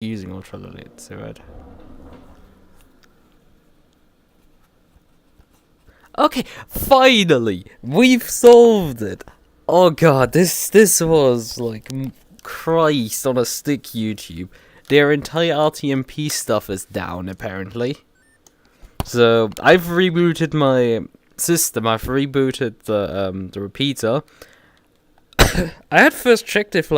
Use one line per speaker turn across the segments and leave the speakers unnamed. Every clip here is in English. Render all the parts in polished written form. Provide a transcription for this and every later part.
using ultralight, so right. Okay, finally, we've solved it. Oh god, this was like Christ on a stick. YouTube, their entire RTMP stuff is down apparently. So I've rebooted my system. I've rebooted the repeater. I had first checked if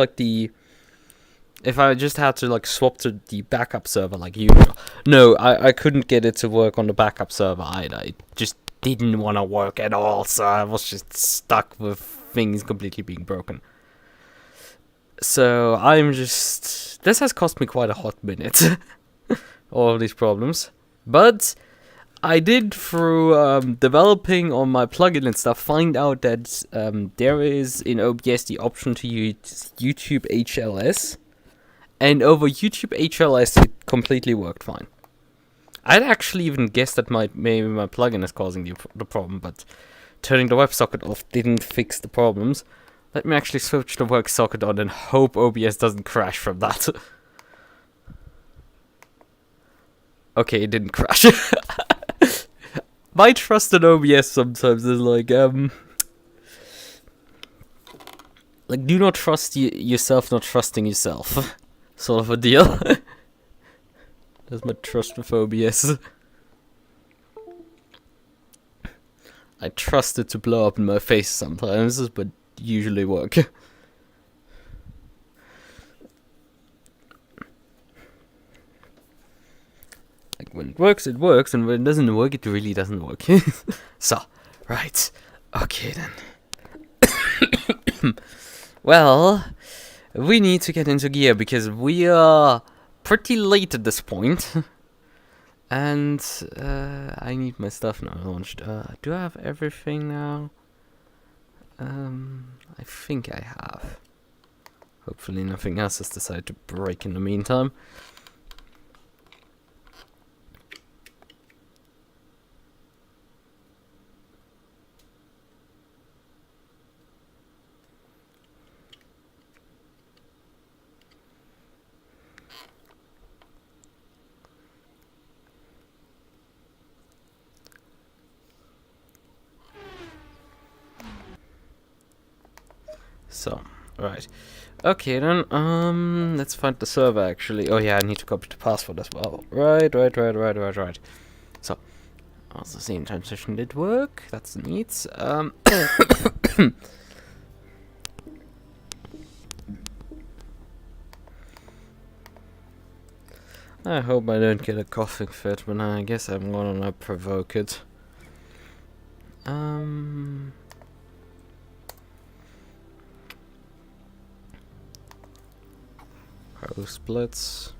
if I just had to like swap to the backup server like usual. No, I couldn't get it to work on the backup server either. It just didn't want to work at all, so I was just stuck with things completely being broken. So this has cost me quite a hot minute, all of these problems. But I did, through developing on my plugin and stuff, find out that there is in OBS the option to use YouTube HLS. And over YouTube HLS, it completely worked fine. I'd actually even guessed that maybe my plugin is causing the problem, but turning the WebSocket off didn't fix the problems. Let me actually switch the WebSocket on and hope OBS doesn't crash from that. Okay, it didn't crash. My trust in OBS sometimes is like do not trust yourself not trusting yourself. Sort of a deal. That's my trust with OBS. I trust it to blow up in my face sometimes, but usually work. Like when it works, and when it doesn't work, it really doesn't work. So, right. Okay then. Well, we need to get into gear because we are pretty late at this point. And I need my stuff now launched. Do I have everything now? I think I have. Hopefully nothing else has decided to break in the meantime. So, right. Okay then, let's find the server actually. Oh yeah, I need to copy the password as well. Right. So, also scene transition did work. That's neat. I hope I don't get a coughing fit, but I guess I'm gonna provoke it. Pro splits.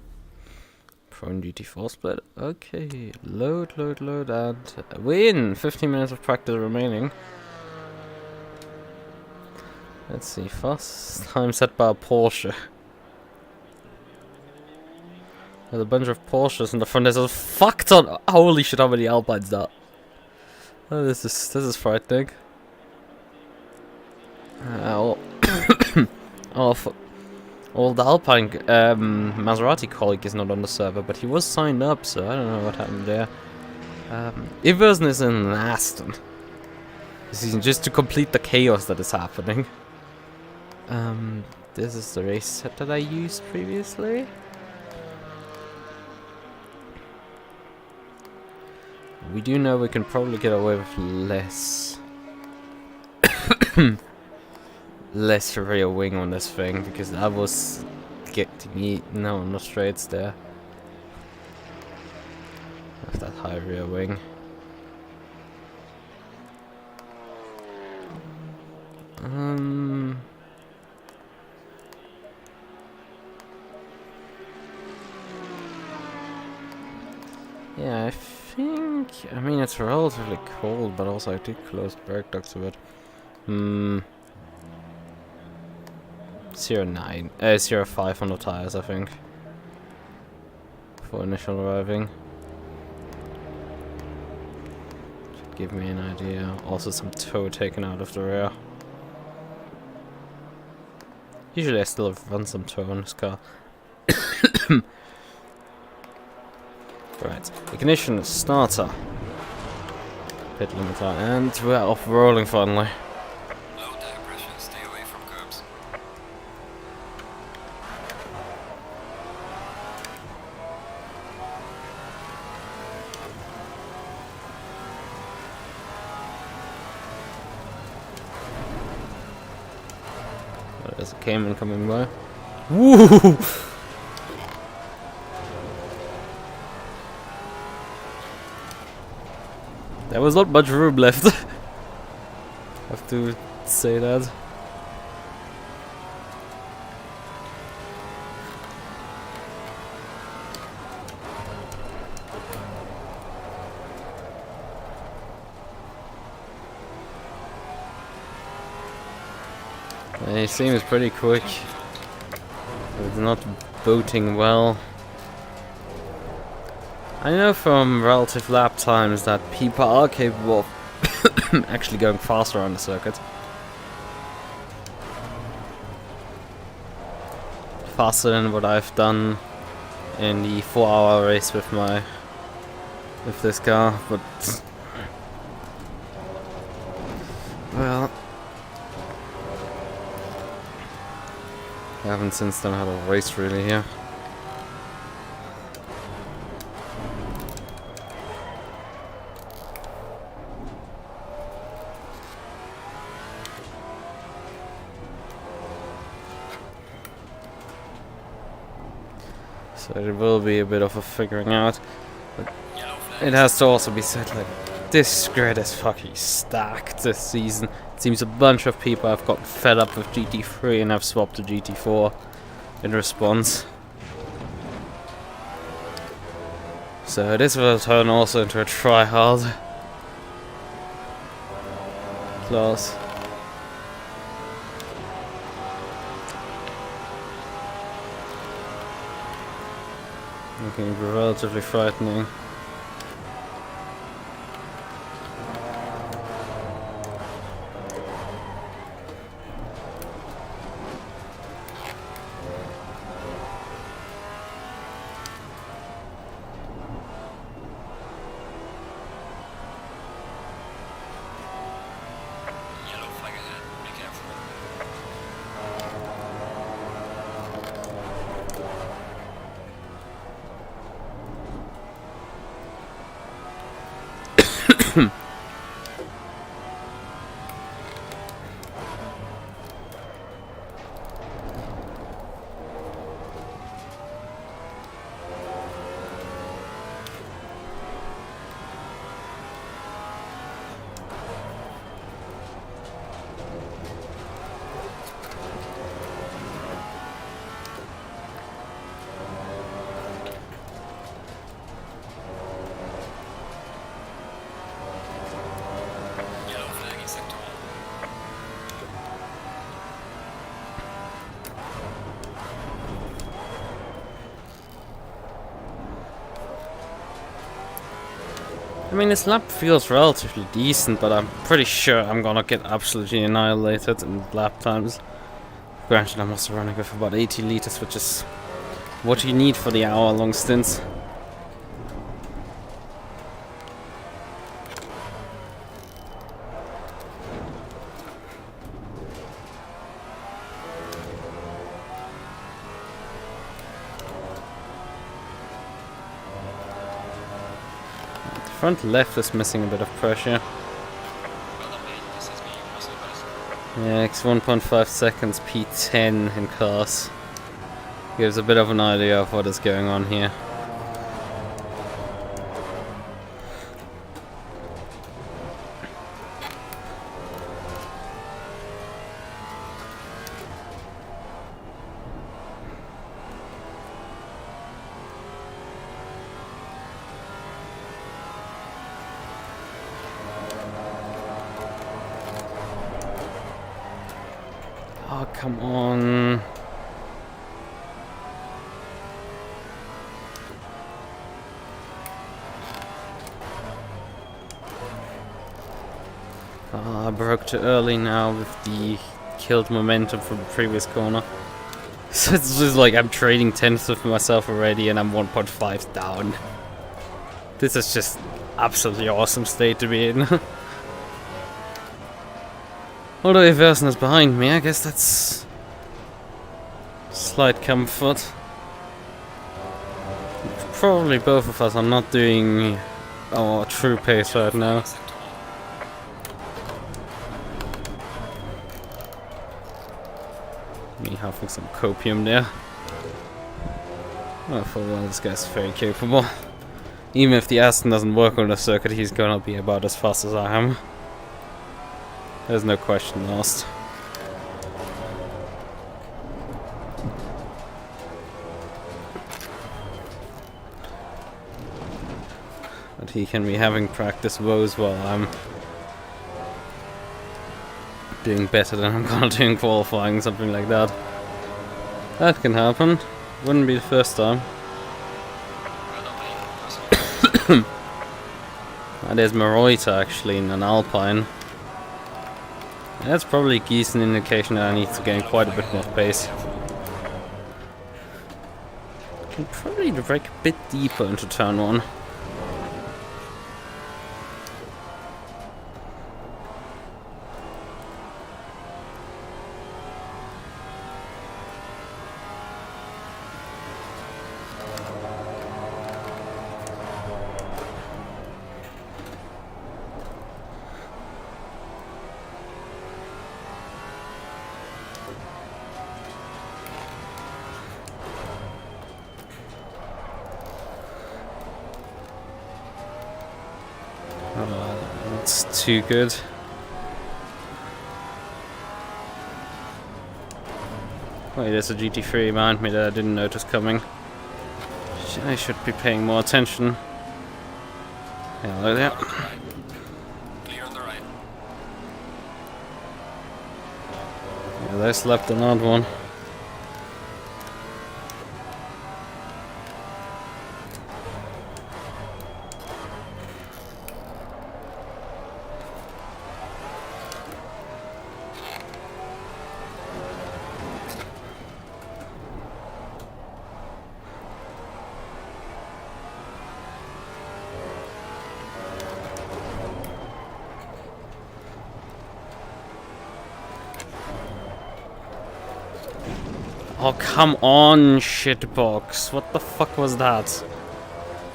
Pro GT4 split. Okay, load, and win! 15 minutes of practice remaining. Let's see, fast time set by a Porsche. There's a bunch of Porsches in the front. There's a fuck ton. Holy shit, how many Alpines that? Oh, this is frightening. Well, the Alpine Maserati colleague is not on the server, but he was signed up, so I don't know what happened there. Iversen is in Aston. This is just to complete the chaos that is happening. This is the race set that I used previously. We do know we can probably get away with less less rear wing on this thing, because I was getting eaten on the straights there. Have that high rear wing. Yeah, I mean, it's relatively cold, but also I did close the brake ducts a bit. 0.5 on the tires, I think, for initial arriving. Should give me an idea. Also some toe taken out of the rear. Usually I still run some toe on this car. Right, ignition starter. Pit limiter, and we're off rolling finally.
Low tire pressure, stay away from curbs.
There's a Cayman coming by. Woo! There was not much room left. Have to say that. He seems pretty quick. It's not boating well. I know from relative lap times that people are capable of actually going faster on the circuit. Faster than what I've done in the 4-hour race with this car, but well, I haven't since then had a race really here. So it will be a bit of a figuring out, but it has to also be said, like, this grid is fucking stacked this season. It seems a bunch of people have gotten fed up with GT3 and have swapped to GT4 in response. So this will turn also into a try-hard class. Looking relatively frightening.
Yellow flag ahead, be careful. Yellow flag in sector 1.
I mean, this lap feels relatively decent, but I'm pretty sure I'm gonna get absolutely annihilated in lap times. Granted, I'm also running with about 80 liters, which is what you need for the hour-long stints. Front left is missing a bit of pressure.
Well done, mate. This has been muscle best.
Yeah, it's 1.5 seconds P10 in cars. Gives a bit of an idea of what is going on here. Oh, come on. I broke too early now with the killed momentum from the previous corner. So it's just like I'm trading tenths with myself already and I'm 1.5 down. This is just absolutely awesome state to be in. Although if Versen is behind me, I guess that's slight comfort. Probably both of us are not doing our true pace right now. Me having some copium there. Well, for one, this guy's very capable. Even if the S10 doesn't work on the circuit, he's gonna be about as fast as I am. There's no question asked. But he can be having practice woes while I'm doing better than I'm gonna do in qualifying, something like that. That can happen. Wouldn't be the first time. And there's Maserati actually in an Alpine. That's probably gives an indication that I need to gain quite a bit more pace. Can probably brake a bit deeper into turn 1. That's too good. Wait, there's a GT3 behind me that I didn't notice coming. I should be paying more attention. Hello there.
Clear on the right.
Yeah, they slapped another one. Oh, come on, shitbox. What the fuck was that?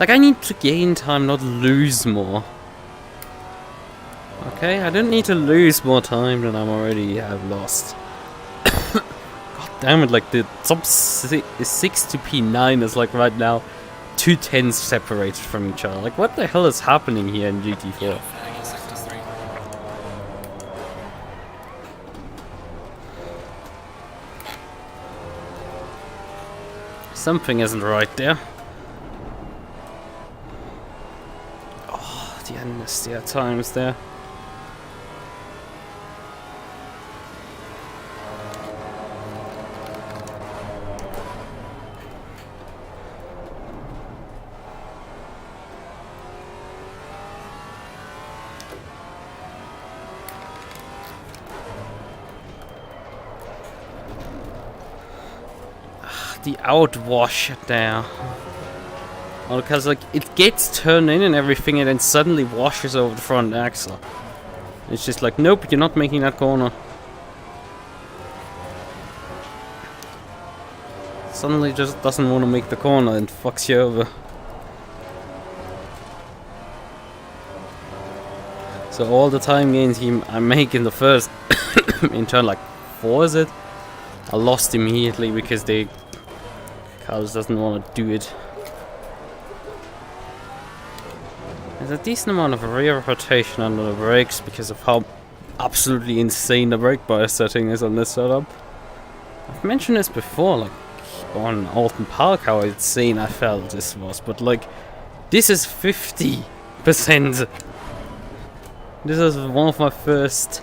Like, I need to gain time, not lose more. Okay, I don't need to lose more time than I'm already have lost. God damn it, like, the top 6 to P9 is, like, right now 2 10s separated from each other. Like, what the hell is happening here in GT4?
Flag in sector 3.
Something isn't right there. Oh, the amnesty at times there. The outwash there. Oh, because like it gets turned in and everything and then suddenly washes over the front axle. It's just like, nope, you're not making that corner. Suddenly just doesn't want to make the corner and fucks you over. So all the time gains I make in the first in turn like 4 is it? I lost immediately because Carlos doesn't want to do it. There's a decent amount of rear rotation under the brakes because of how absolutely insane the brake bias setting is on this setup. I've mentioned this before, like on Alton Park, how insane I felt this was, but like this is 50%. This is one of my first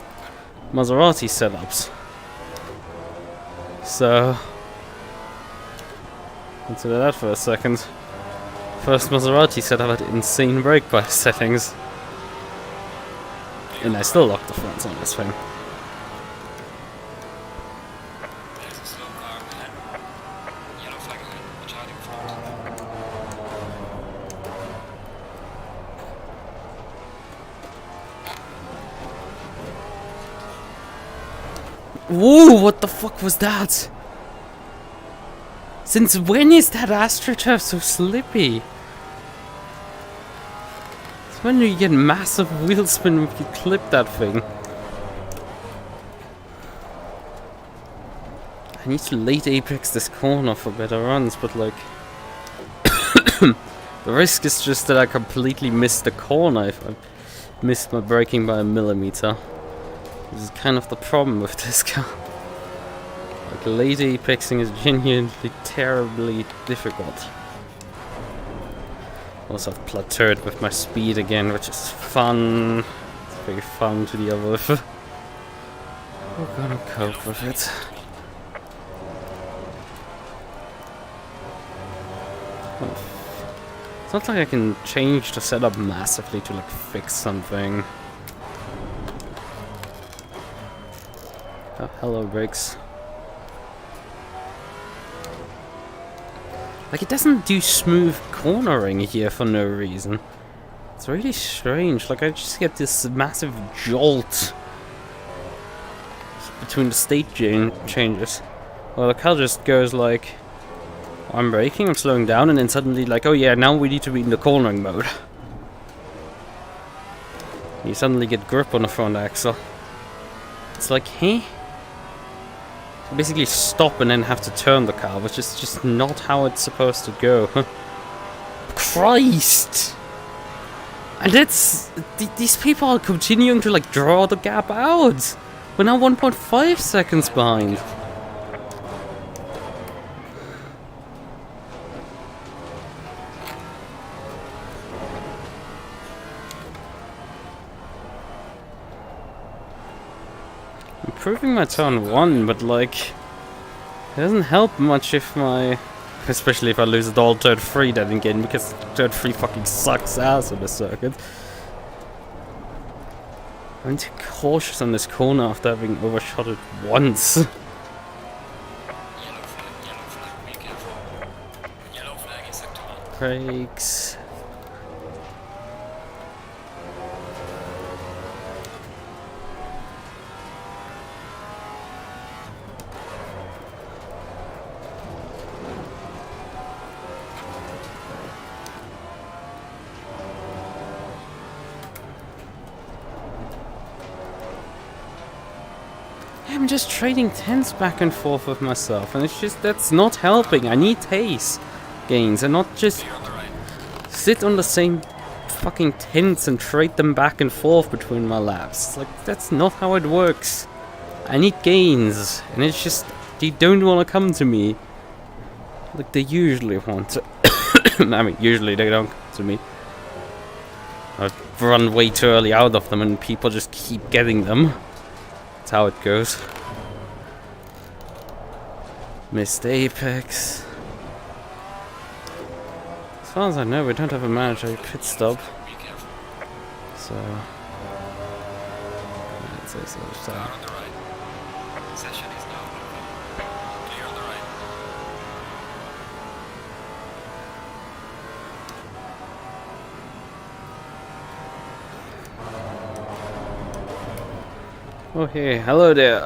Maserati setups. So consider that for a second. First Maserati setup had insane brake bias settings. And I still locked the fronts on this thing.
There's a slow car behind. Yellow flag ahead. Watch out in front.
Ooh, what the fuck was that? Since when is that AstroTurf so slippy? It's when you get massive wheel spin if you clip that thing. I need to late apex this corner for better runs, but like... the risk is just that I completely missed the corner if I missed my braking by a millimeter. This is kind of the problem with this car. Like, late apexing is genuinely terribly difficult. Also, I've plateaued with my speed again, which is fun. It's very fun to deal with. We're gonna cope with it. It's not like I can change the setup massively to like fix something. Oh, hello, Briggs. Like, it doesn't do smooth cornering here for no reason. It's really strange. Like, I just get this massive jolt between the state changes. Well, the car just goes like, I'm braking, I'm slowing down, and then suddenly like, oh yeah, now we need to be in the cornering mode. You suddenly get grip on the front axle. It's like, hey? You basically stop and then have to turn the car, which is just not how it's supposed to go. Christ! And that's... these people are continuing to like draw the gap out! We're now 1.5 seconds behind. Improving my turn 1, but like, it doesn't help much if my, especially if I lose it all turn 3 then again, because turn 3 fucking sucks ass on this circuit. I'm too cautious on this corner after having overshot it once.
Yellow flag, be careful. Yellow flag in sector 1.
Brakes. I'm just trading tenths back and forth with myself, and it's just, that's not helping. I need pace gains and not just
Clear on the right.
sit on the same fucking tenths and trade them back and forth between my laps. It's like, that's not how it works. I need gains, and it's just, they don't want to come to me like they usually want to. I mean, usually they don't come to me. I've run way too early out of them and people just keep getting them. That's how it goes. Missed apex. As far as I know, we don't have a mandatory pit stop.
Be careful.
So... let's say so.
Car on the right. Session is now open. Clear on the right.
Oh hey, hello there.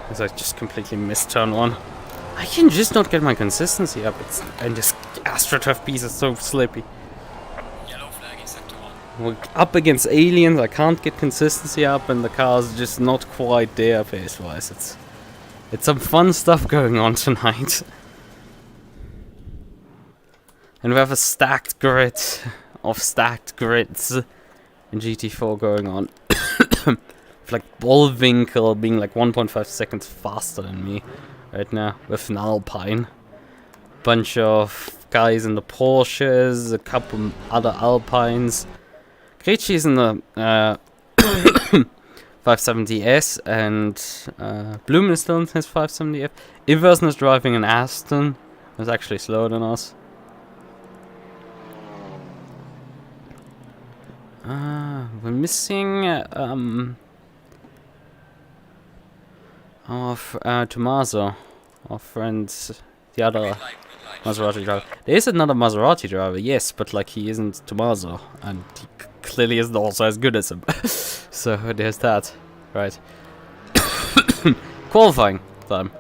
As I just completely missed turn 1. I can just not get my consistency up. And this AstroTurf piece is so slippy.
Yellow flag in sector 1.
We're up against aliens, I can't get consistency up, and the car's just not quite there pace-wise. It's some fun stuff going on tonight. And we have a stacked grid of stacked grids in GT4 going on. With like Bullwinkle being like 1.5 seconds faster than me right now with an Alpine. Bunch of guys in the Porsches, a couple other Alpines. Greci is in the 570S, and Bloom is still in his 570F. Iverson is driving an Aston. It's actually slower than us. We're missing our Tommaso, our friend, the other Maserati driver. There is another Maserati driver, yes, but like he isn't Tommaso, and he clearly isn't also as good as him. So there's that, right? qualifying time.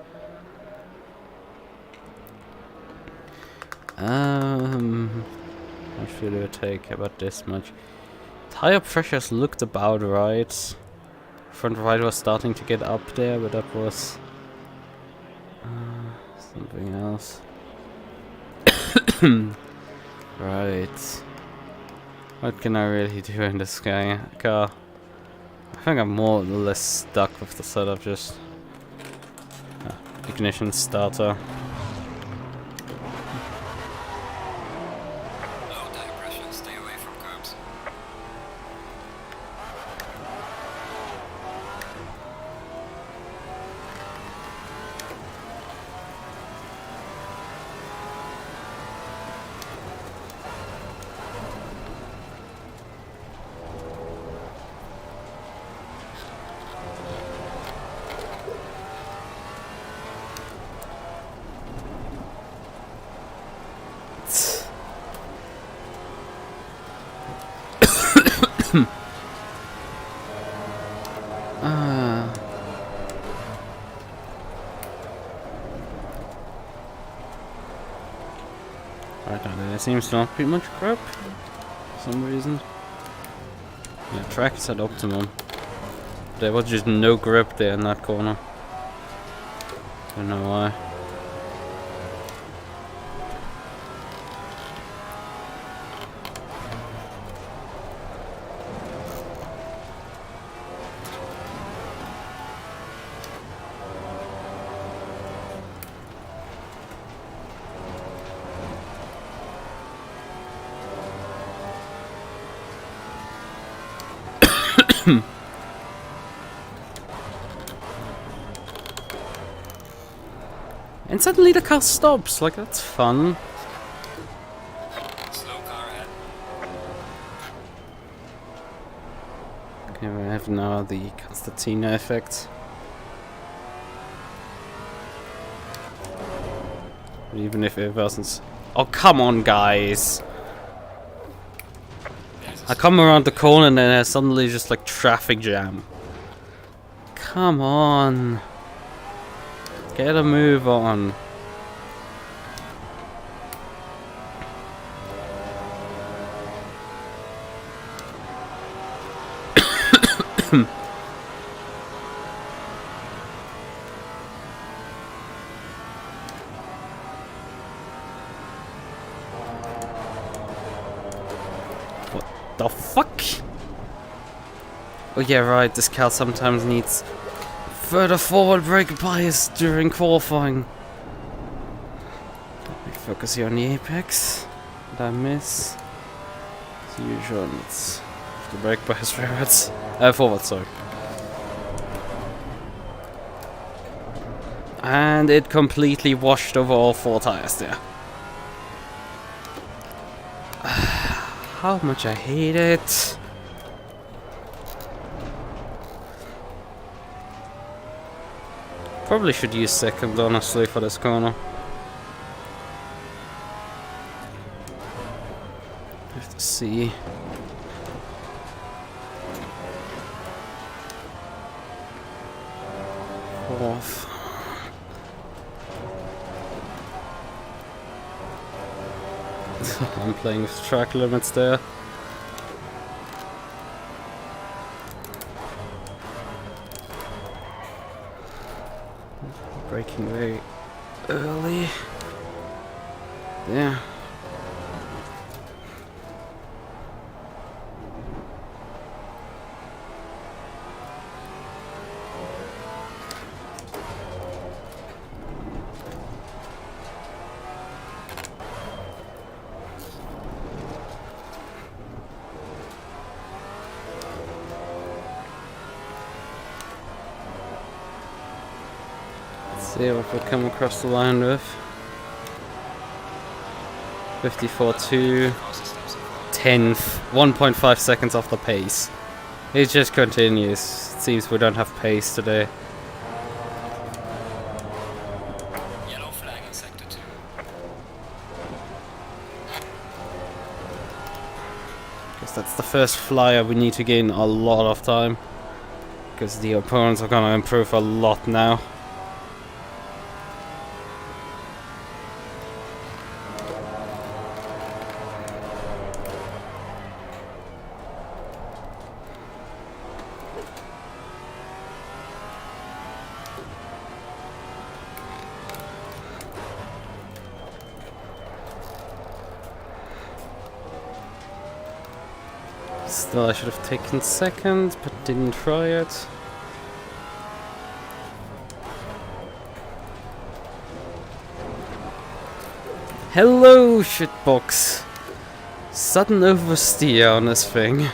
What should I take? About this much. Tire pressures looked about right. Front right was starting to get up there, but that was something else. Right. What can I really do in this car? I think I'm more or less stuck with the setup. Just ignition starter.
Low tire pressure, stay away from curbs.
Right now, there seems to not be much grip for some reason. Yeah, track is at optimum. There was just no grip there in that corner. Don't know why. And suddenly the car stops, like that's fun.
Slow car ahead.
Okay, we have now the Constantina effect. Even if it wasn't... Oh, come on, guys! I come around the corner and then there's suddenly just like traffic jam. Come on! Get a move on. What the fuck? Oh yeah, right, this car sometimes needs further forward brake bias during qualifying. Let me focus here on the apex. Did I miss? As usual, it's the brake bias forward, sorry. And it completely washed over all 4 tires there. How much I hate it. Probably should use second, honestly, for this corner. Have to see. Fourth. I'm playing with track limits there. Braking very early. There. See what we come across the line with. 54.2, 10th, 1.5 seconds off the pace. It just continues. It seems we don't have pace today.
Yellow flag in sector 2.
Guess that's the first flyer we need to gain a lot of time. Because the opponents are gonna improve a lot now. Still, I should have taken second, but didn't try it. Hello, shitbox. Sudden oversteer on this thing.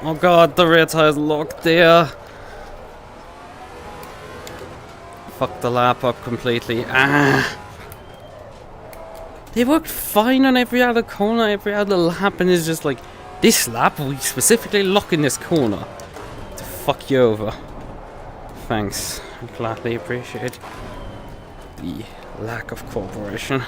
Oh god, the rear tire's locked there. Fucked the lap up completely. Ah. They worked fine on every other corner, every other lap, and it's just like, this lap we specifically lock in this corner to fuck you over. Thanks, I gladly appreciate the lack of cooperation.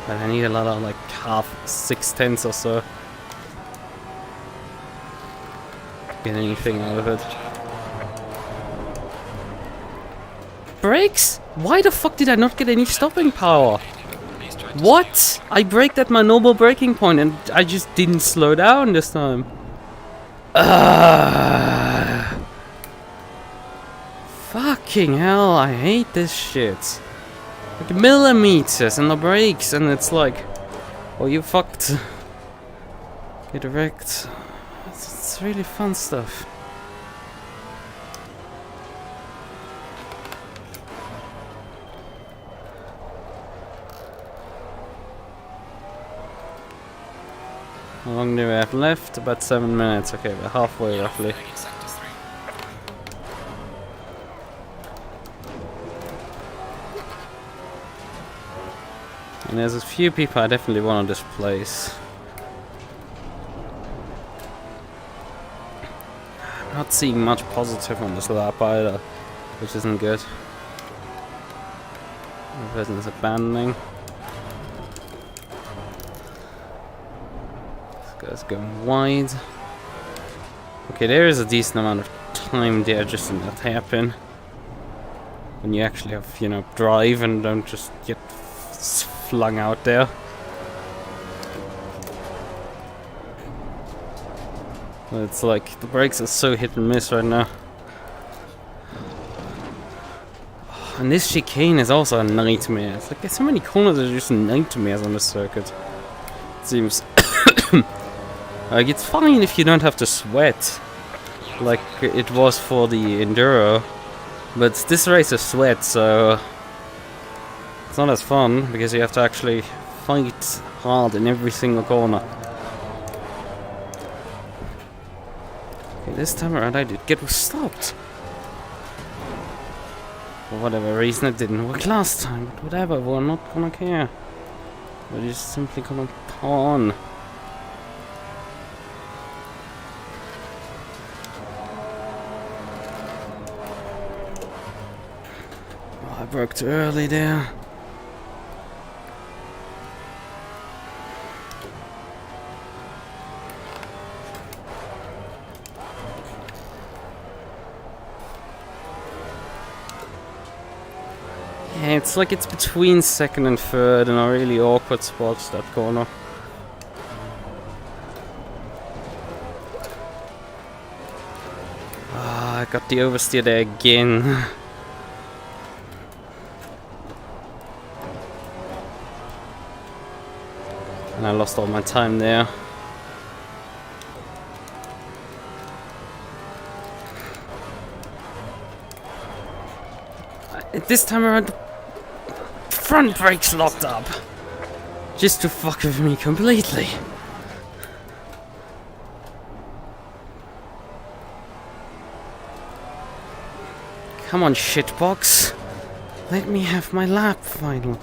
But I need a lot of like half 6/10 or so. Get anything out of it. Brakes? Why the fuck did I not get any stopping power? What? I braked at my normal braking point and I just didn't slow down this time. Fucking hell, I hate this shit. Like millimeters in the brakes, and it's like, oh, you fucked. Get wrecked. It's really fun stuff. How long do we have left? About 7 minutes. Okay, we're halfway roughly. And there's a few people I definitely want to displace. I'm not seeing much positive on this lap either, which isn't good. The person's abandoning. This guy's going wide. Okay, there is a decent amount of time there just in that hairpin. When you actually have, you know, drive and don't just get flung out there. It's like the brakes are so hit and miss right now. And this chicane is also a nightmare. It's like there's so many corners that are just nightmares on this circuit. It seems like it's fine if you don't have to sweat like it was for the Enduro, but this race is sweat, so it's not as fun because you have to actually fight hard in every single corner. Okay, this time around I did get stopped. For whatever reason it didn't work last time, but whatever, we're not gonna care. We're just simply gonna power on. Oh, I broke too early there. Yeah, it's like it's between second and third in a really awkward spot, that corner. Ah, I got the oversteer there again. And I lost all my time there. This time around, front brakes locked up. Just to fuck with me completely. Come on, shitbox. Let me have my lap finally.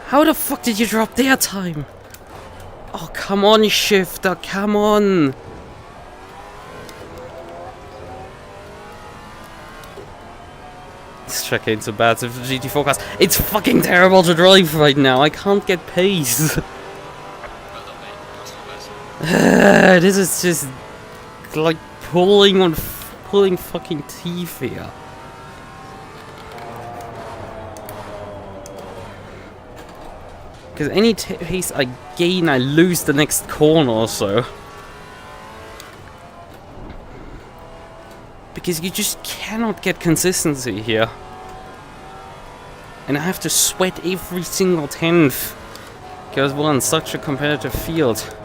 How the fuck did you drop their time? Oh, come on, shifter, come on. This track ain't so bad, so the GT4 cars. It's fucking terrible to drive right now. I can't get pace. This is just like pulling on pulling fucking teeth here. Because any pace I gain, I lose the next corner or so. Because you just cannot get consistency here. And I have to sweat every single tenth. Because we're on such a competitive field.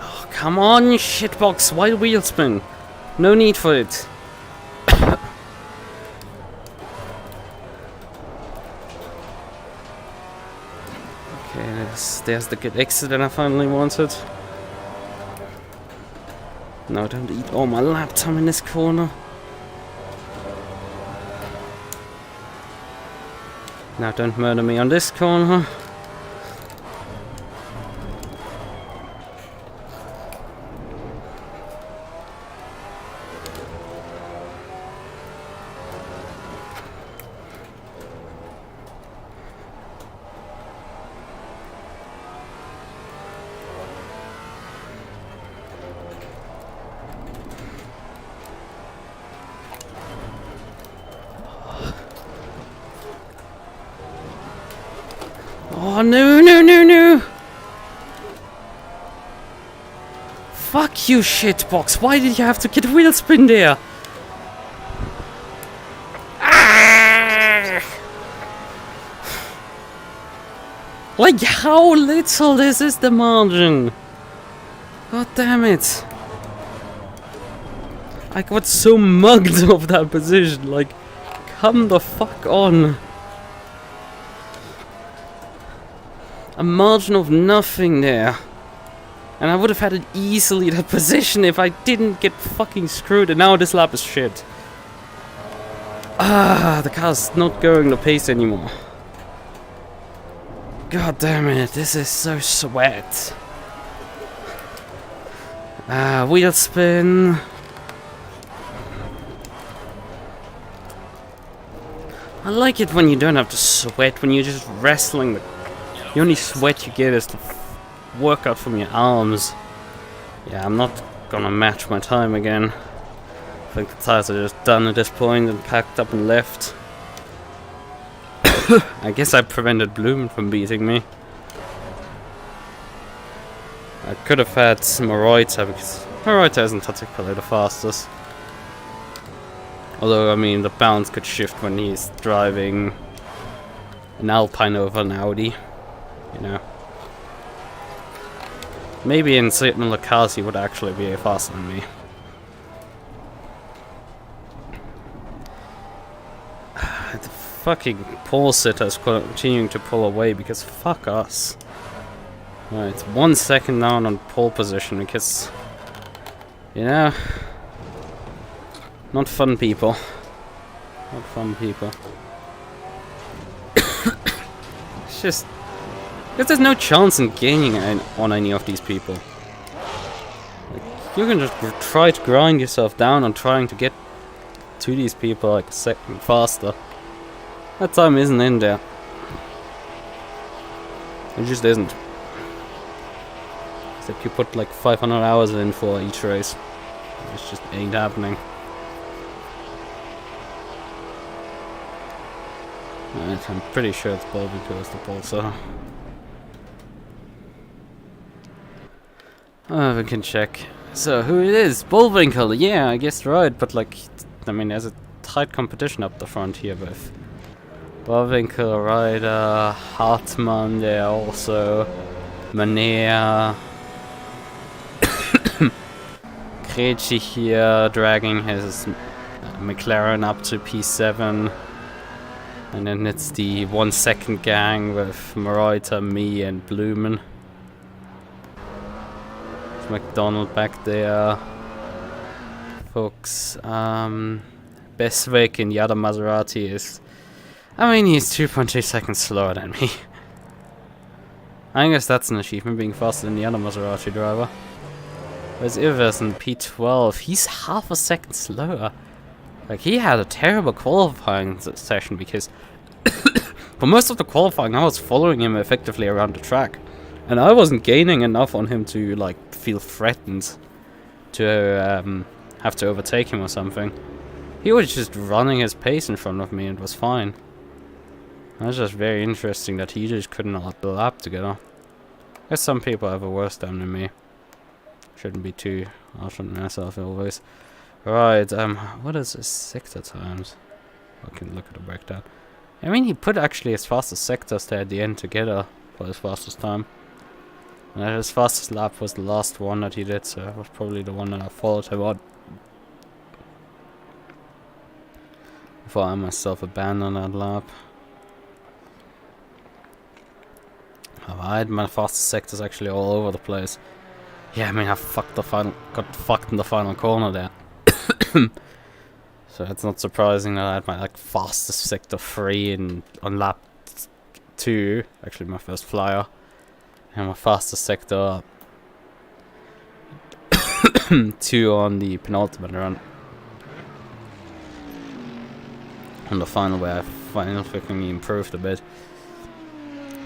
Oh, come on, shitbox, why wheel spin? No need for it. Okay, there's the good exit that I finally wanted. No, don't eat all my lap time in this corner. Now don't murder me on this corner. Oh no, no, no, no! Fuck you, shitbox! Why did you have to get wheel spin there? Ah! Like, how little this is the margin? God damn it! I got so mugged of that position, like, come the fuck on. A margin of nothing there. And I would have had it easily that position if I didn't get fucking screwed, and now this lap is shit. Ah, the car's not going the pace anymore. God damn it, this is so sweat. Ah, wheel spin. I like it when you don't have to sweat, when you're just wrestling the... The only sweat you get is the workout from your arms. Yeah, I'm not gonna match my time again. I think the tires are just done at this point and packed up and left. I guess I prevented Bloom from beating me. I could have had Maserati because Maserati isn't particularly the fastest. Although, I mean, the balance could shift when he's driving an Alpine over an Audi. You know, maybe in certain locales he would actually be faster than me. The fucking pole sitter is continuing to pull away because fuck us. Right, it's 1 second down on pole position because, you know, not fun people. Not fun people. It's just... because there's no chance in gaining on any of these people. Like, you can just try to grind yourself down on trying to get to these people like a second faster. That time isn't in there. It just isn't. Except you put like 500 hours in for each race. It just ain't happening. Right, I'm pretty sure it's Bobby because the pulsar. Oh, we can check. So, who it is? Bullwinkle, yeah, I guess right, but like, I mean, there's a tight competition up the front here with Bullwinkle, Ryder, Hartmann there also, Manea, Krejci here, dragging his McLaren up to P7, and then it's the 1 second gang with Maserati, me, and Blumen. McDonald back there. Folks, Beswick in the other Maserati is... I mean, he's 2.2 seconds slower than me. I guess that's an achievement, being faster than the other Maserati driver. Whereas Ivers in P12, he's half a second slower. Like, he had a terrible qualifying session because for most of the qualifying I was following him effectively around the track. And I wasn't gaining enough on him to, like, feel threatened to have to overtake him or something. He was just running his pace in front of me and was fine. It was just very interesting that he just couldn't hold the lap together. I guess some people have a worse time than me. Shouldn't be too harsh on myself always. Right, what is his sector times? I can look at the breakdown. I mean, he put actually his fastest sectors there at the end together for his fastest time. And his fastest lap was the last one that he did, so it was probably the one that I followed him on. Before I myself abandoned that lap. I had my fastest sectors actually all over the place. Yeah, I mean, I got fucked in the final corner there. So it's not surprising that I had my like fastest sector 3 on lap 2, actually my first flyer, and my fastest sector 2 on the penultimate run. On the final where I finally freaking improved a bit.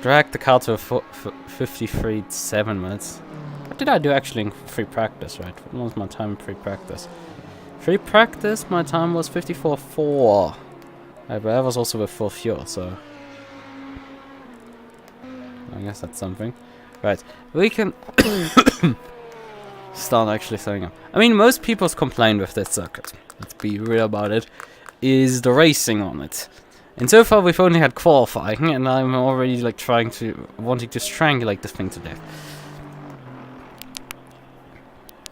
Dragged the car to a 53.7 minutes. What did I do actually in free practice, right? What was my time in free practice? Free practice, my time was 54.4. Right, but that was also with full fuel, so I guess that's something. Right, we can start actually setting up. I mean, most people's complaint with this circuit, let's be real about it, is the racing on it. And so far we've only had qualifying, and I'm already like wanting to strangulate this thing to death.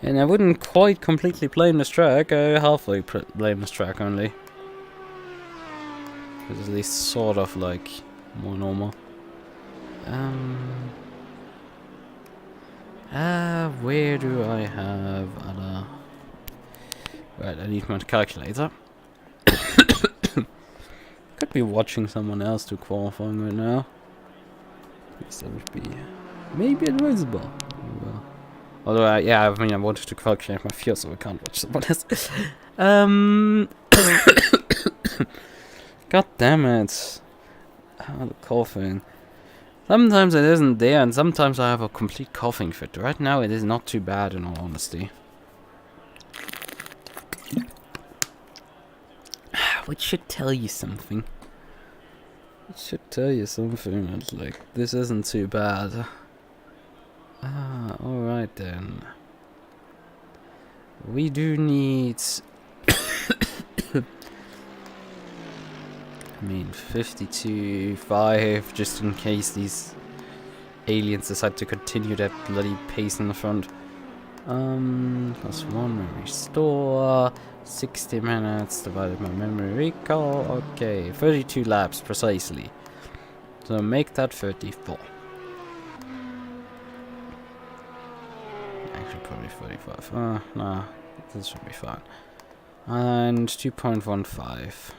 And I wouldn't quite completely blame this track, I halfway blame this track only. It's at least sort of like more normal. Where do I have other... Right, I need my calculator. Could be watching someone else do qualifying right now. That would be maybe advisable. Well, although, yeah, I mean, I wanted to calculate my fuel, so I can't watch someone else. God damn it. The coughing. Sometimes it isn't there, and sometimes I have a complete coughing fit. Right now, it is not too bad, in all honesty. Which should tell you something. It should tell you something. It's like, this isn't too bad. Ah, alright then. We do need... I mean, 52.5, just in case these aliens decide to continue that bloody pace in the front. Plus 1 memory store, 60 minutes divided by memory recall. Okay, 32 laps precisely. So make that 34. Actually, probably 45. Nah, this should be fine. And 2.15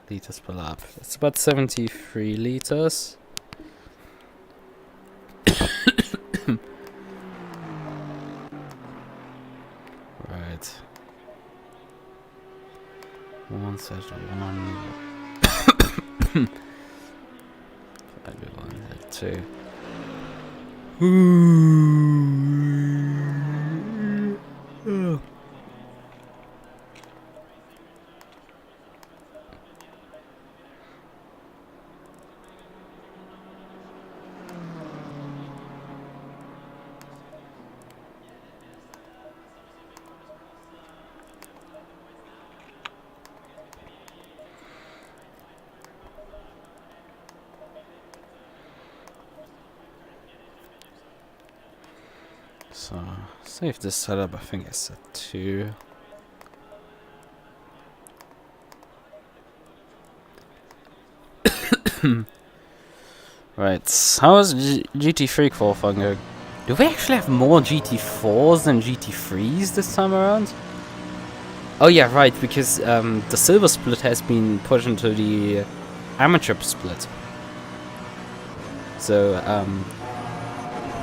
liters per lap. It's about 73 liters. Right. 1 set 1. 1 set 2. So, save this setup, I think I set 2. Right, how is GT3 qualifying going? Do we actually have more GT4s than GT3s this time around? Oh yeah, right, because the silver split has been put into the amateur split. So,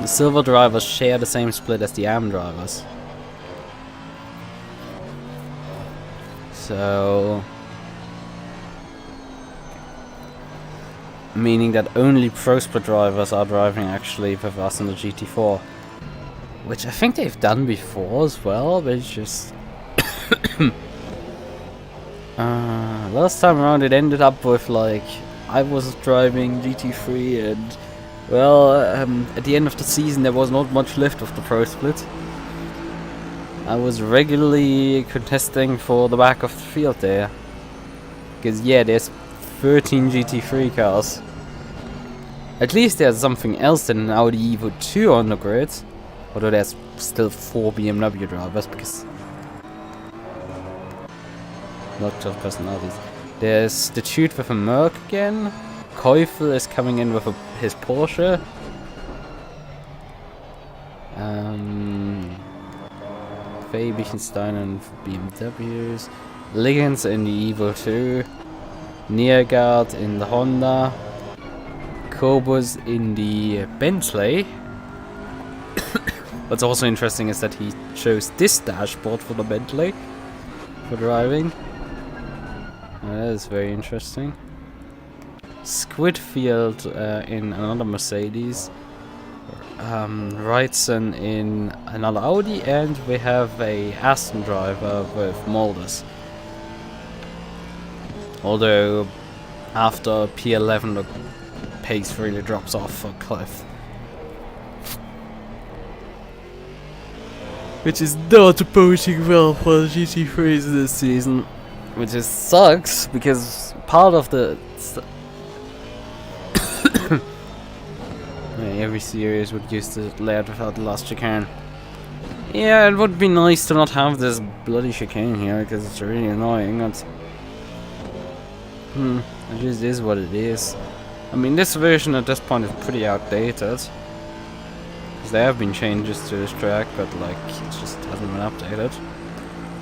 the silver drivers share the same split as the AM drivers. So, meaning that only Pro Split drivers are driving actually with us in the GT4, which I think they've done before as well, but it's just last time around it ended up with like I was driving GT3 and well, at the end of the season there was not much left of the Pro Split. I was regularly contesting for the back of the field there. Because yeah, there's 13 GT3 cars. At least there's something else than an Audi Evo 2 on the grid. Although there's still 4 BMW drivers, because not just personalities. There's the dude with a MUQU again. Teufel is coming in with his Porsche. Biechenstein and BMWs. Lichtens in the Evo 2. Niergaard in the Honda. Kobus in the Bentley. What's also interesting is that he chose this dashboard for the Bentley for driving. That is very interesting. Squidfield in another Mercedes. Ryzen in another Audi, and we have a Aston driver with Molders. Although after P11 the pace really drops off for Cliff, which is not boding well for the GT3s this season, which just sucks because part of the every series would use the layout without the last chicane. Yeah, it would be nice to not have this bloody chicane here because it's really annoying. It just is what it is. I mean, this version at this point is pretty outdated. Because there have been changes to this track, but like, it just hasn't been updated.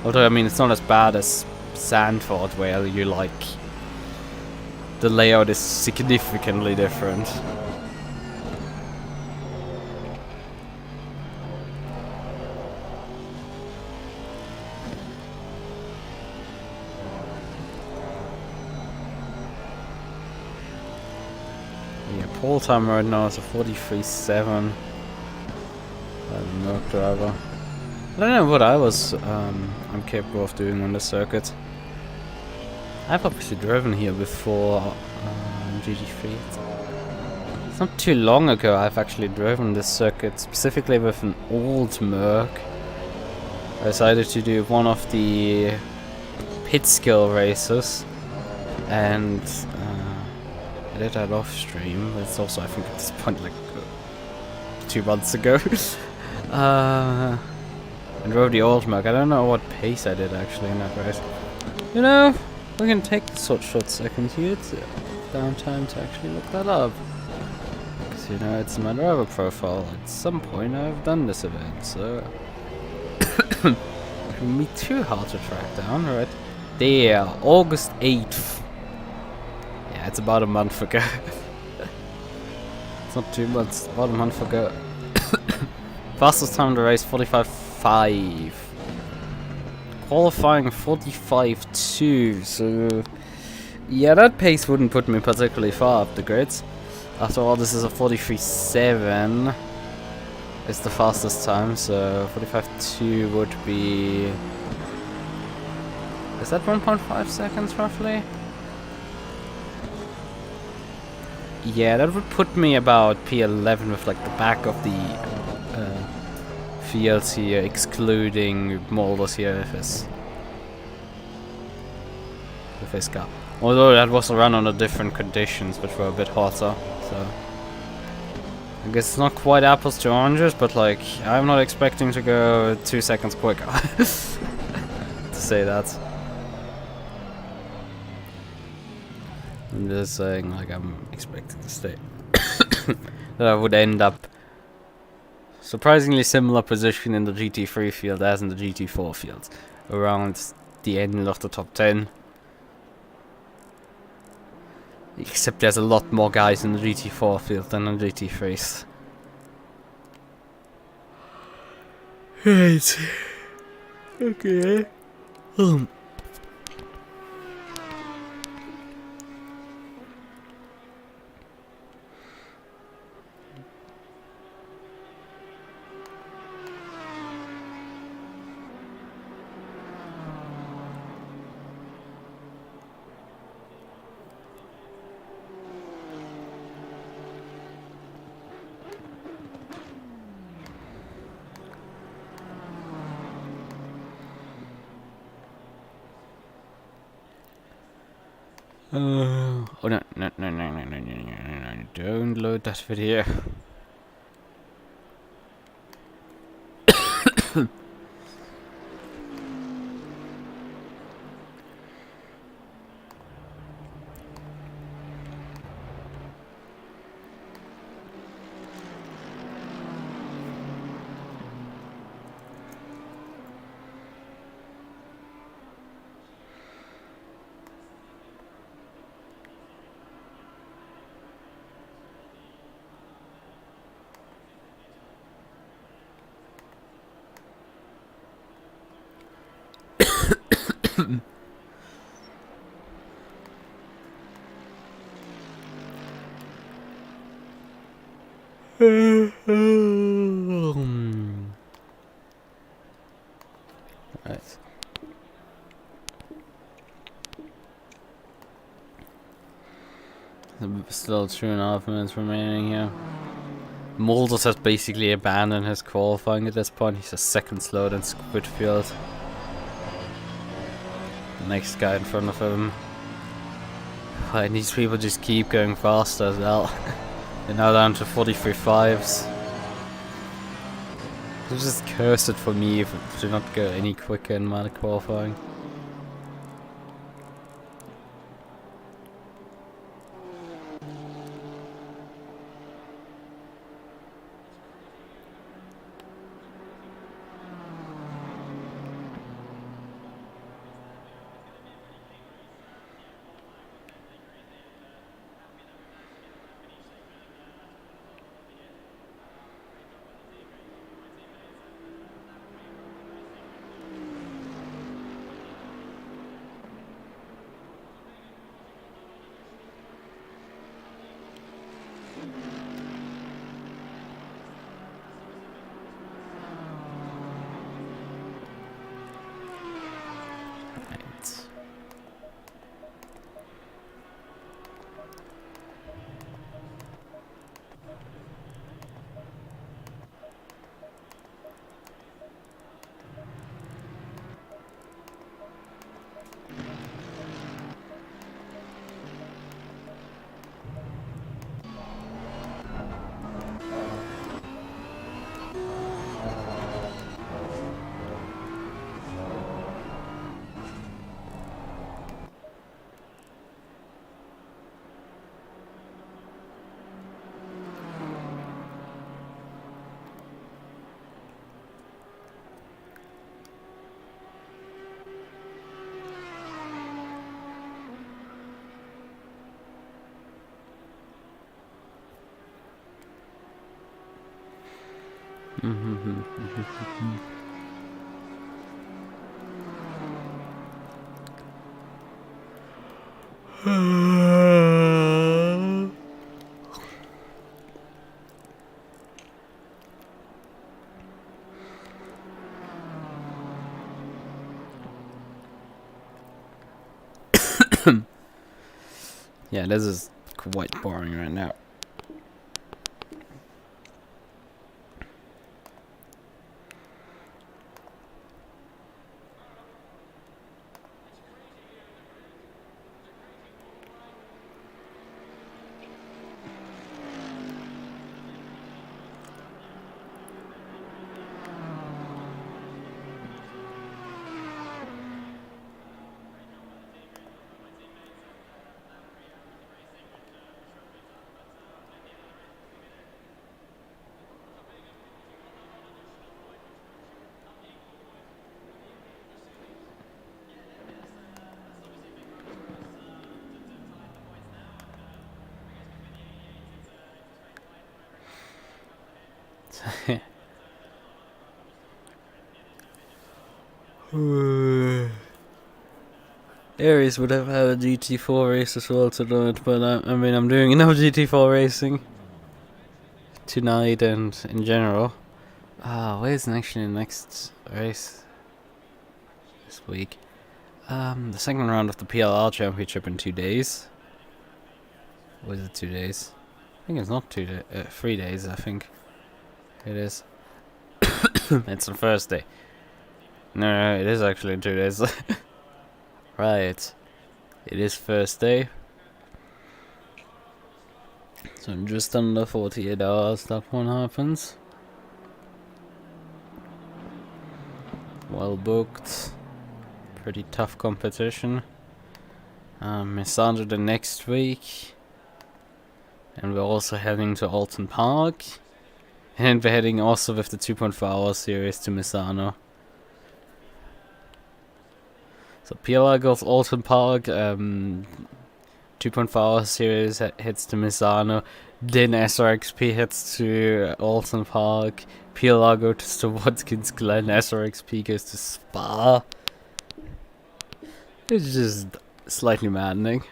Although, I mean, it's not as bad as Sandford, where you like, the layout is significantly different. Pole time right now is a 43.7. MUQU driver. I don't know what I'm capable of doing on the circuit. I've obviously driven here before GT3. It's not too long ago I've actually driven this circuit, specifically with an old MUQU. I decided to do one of the pit skill races, and I did that off stream. It's also, I think, at this point like 2 months ago. And rode the old MUQU. I don't know what pace I did actually in that race. You know, we can take the short second here to downtime to actually look that up. Because you know, it's my driver profile. At some point I've done this event, so it shouldn't be too hard to track down, right? There, August 8th. Yeah, it's about a month ago. It's not 2 months, about a month ago. Fastest time to race 45.5. Qualifying 45.2. So yeah, that pace wouldn't put me particularly far up the grids. After all, this is a 43.7. It's the fastest time, so 45.2 would be. Is that 1.5 seconds roughly? Yeah, that would put me about P11 with like the back of the fields here, excluding Molders here with his car. Although that was a run under different conditions, which were a bit hotter, so I guess it's not quite apples to oranges, but like, I'm not expecting to go 2 seconds quicker. To say that. I'm just saying, like, I'm expecting to stay. That I would end up surprisingly similar position in the GT3 field as in the GT4 field, around the end of the top 10. Except there's a lot more guys in the GT4 field than in the GT3s. Right. Okay. Oh no, don't load that video. Right. Still 2.5 minutes remaining here. Mulders has basically abandoned his qualifying at this point. He's a second slower than Squidfield. The next guy in front of him. And these people just keep going faster as well. They're now down to 43.5s. It's just cursed for me if it did not go any quicker in my qualifying. Yeah, this is quite boring right now. Aries would have had a GT4 race as well tonight, but I mean, I'm doing enough GT4 racing tonight and in general. Where's actually the next race this week? The second round of the PLR Championship in 2 days. Or is it 2 days? I think it's not 3 days, I think it is. It's on Thursday. No, it is actually in 2 days. Right. It is Thursday. So in just under 48 hours that one happens. Well booked. Pretty tough competition. Misandra the next week. And we're also heading to Alton Park. And we're heading also with the 2.4 hour series to Misano. So PLR goes Alton Park, 2.4 hour series heads to Misano, then SRXP heads to Alton Park, PLR goes to Watkins Glen, SRXP goes to Spa. It's just slightly maddening.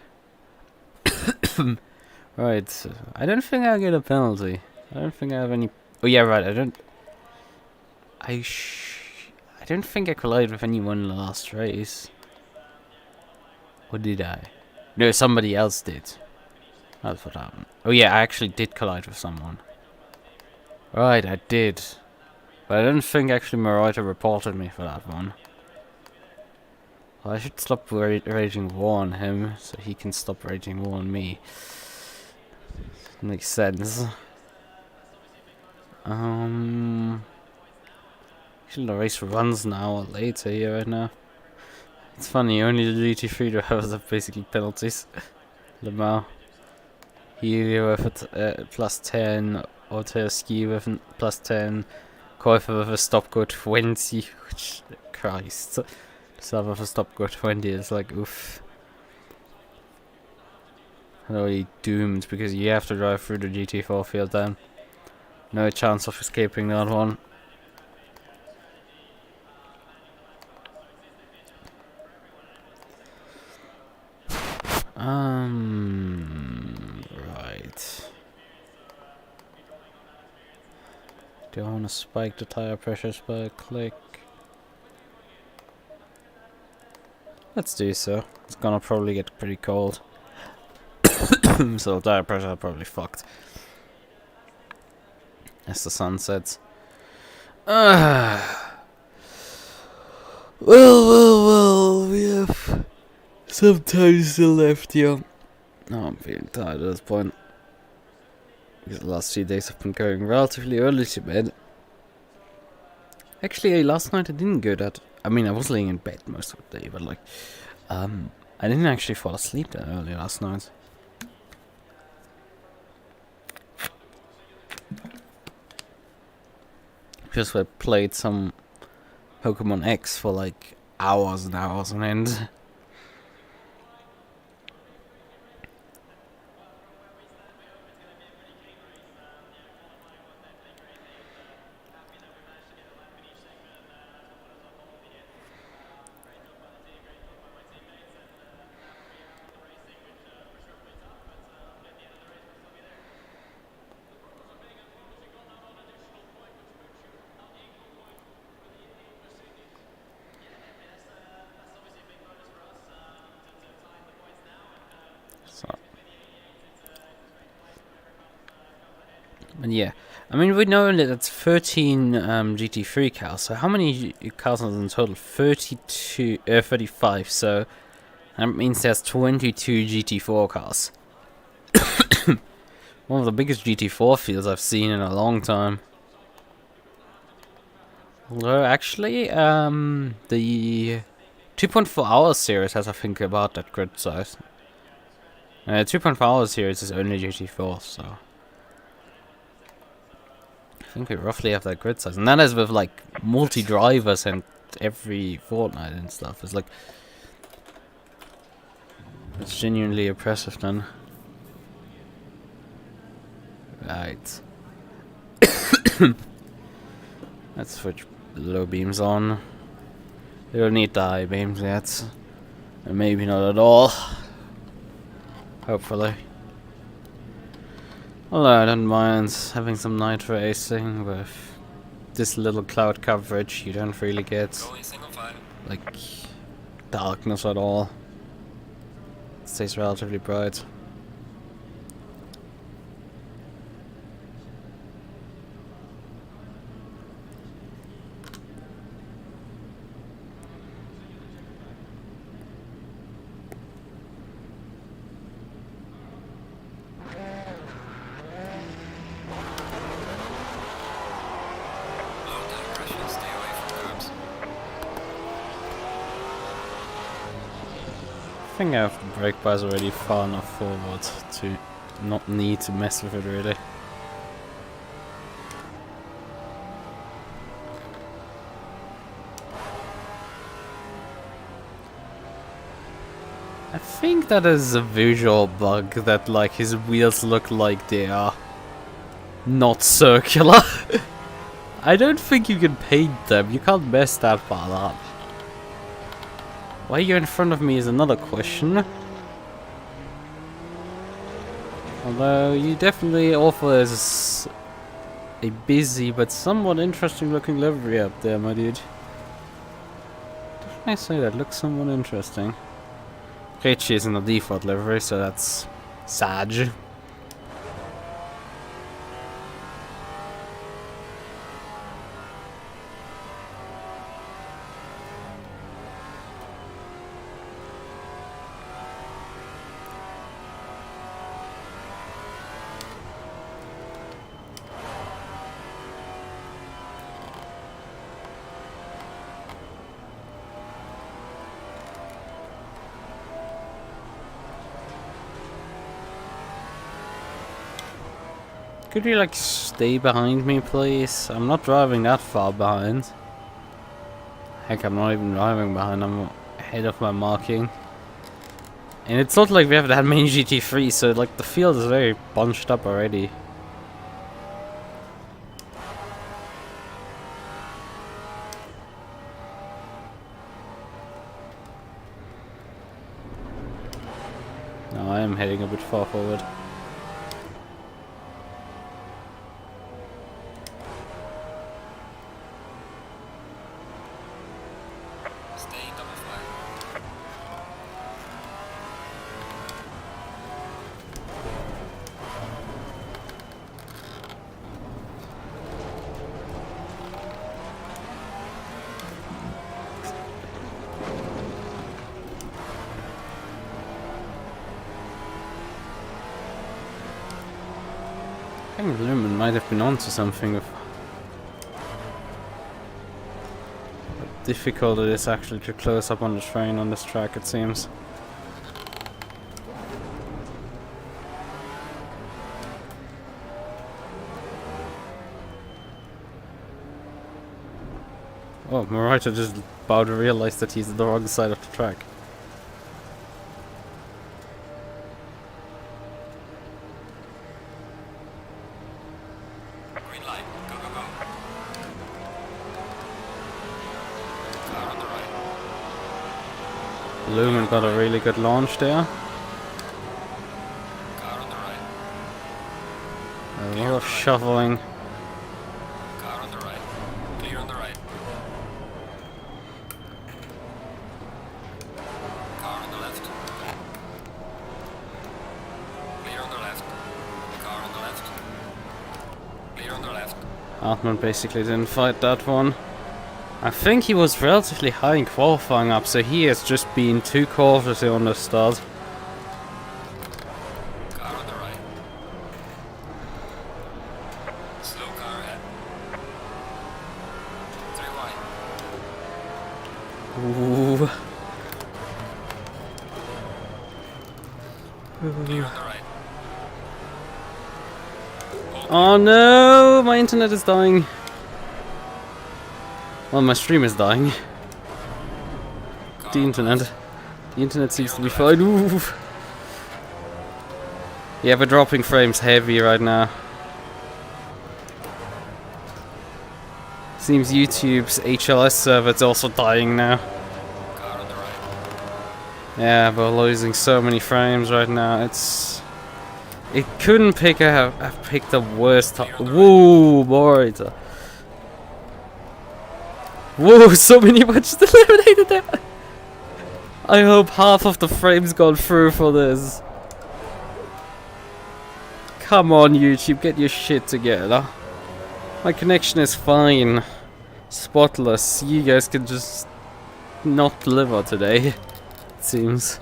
Right, I don't think I get a penalty. I don't think I have any... Oh yeah, right, I don't think I collided with anyone in the last race. Or did I? No, somebody else did. That's what happened. Oh yeah, I actually did collide with someone. Right, I did. But I don't think actually Maserati reported me for that one. Well, I should stop raging war on him, so he can stop raging war on me. Makes sense. Actually the race runs an hour later here right now. It's funny, only the GT3 drivers have basically penalties. Lamar. He with it plus 10, Oterski with plus 10, Käufer with a stop go 20, which, Christ. Sub with a stop go 20 is like, oof. Already doomed because you have to drive through the GT4 field then. No chance of escaping that one. Right. Do I want to spike the tire pressures by a click? Let's do so. It's gonna probably get pretty cold. So tire pressure probably fucked. As the sun sets. Well, we have some time still left here. Oh, I'm feeling tired at this point. Because the last 3 days have been going relatively early to bed. Actually, last night I didn't go that... I mean, I was laying in bed most of the day, but like... I didn't actually fall asleep that early last night. Just I played some Pokemon X for like hours and hours on end. And yeah, I mean, we know that it's 13 GT3 cars, so how many cars are in total? 35, so that means there's 22 GT4 cars. One of the biggest GT4 fields I've seen in a long time. Although, actually, the 2.4 hour series has, I think, about that grid size. 2.4 hour series is only GT4, so... I think we roughly have that grid size, and that is with like multi-drivers and every fortnight and stuff. It's like, it's genuinely impressive then. Right. Let's switch the low beams on. We don't need the high beams yet. And maybe not at all. Hopefully. Although I don't mind having some night racing with this little cloud coverage. You don't really get like darkness at all. It stays relatively bright. think I have the brake bars already far enough forward to not need to mess with it really. I think that is a visual bug that like his wheels look like they are not circular. I don't think you can paint them, you can't mess that part up. Why you're in front of me is another question. Although you definitely offers a busy but somewhat interesting looking livery up there, my dude. Definitely say that looks somewhat interesting. Richie is in the default livery, so that's sad. Could you like stay behind me please? I'm not driving that far behind. Heck, I'm not even driving behind, I'm ahead of my marking. And it's not like we have that many GT3, so like the field is very bunched up already. No, I am heading a bit far forward. I think Lumen might have been onto something with how difficult it is actually to close up on the train on this track, it seems. Oh, Morita just about to realize that he's the wrong side of the track. Lumen got a really good launch there.
Car on the right.
A lot of shuffling.
Car on the right. Clear on the right. Car on the left. Clear on the left. Car on the left. Clear on the left.
Hartmann basically didn't fight that one. I think he was relatively high in qualifying up, so he has just been too cautious on the start.
Car on the right. Slow car ahead. 3 wide.
Ooh.
Clear on the right.
Oh no, my internet is dying. Well, my stream is dying. The internet seems to be fine. Ooh. Yeah, we're dropping frames heavy right now. Seems YouTube's HLS server is also dying now.
Car on the right.
Yeah, we're losing so many frames right now. It couldn't pick have picked the worst time. Whoa, Morita. Whoa, so many bunches eliminated there. I hope half of the frames gone through for this. Come on, YouTube, get your shit together. My connection is fine. Spotless. You guys can just not deliver today, it seems.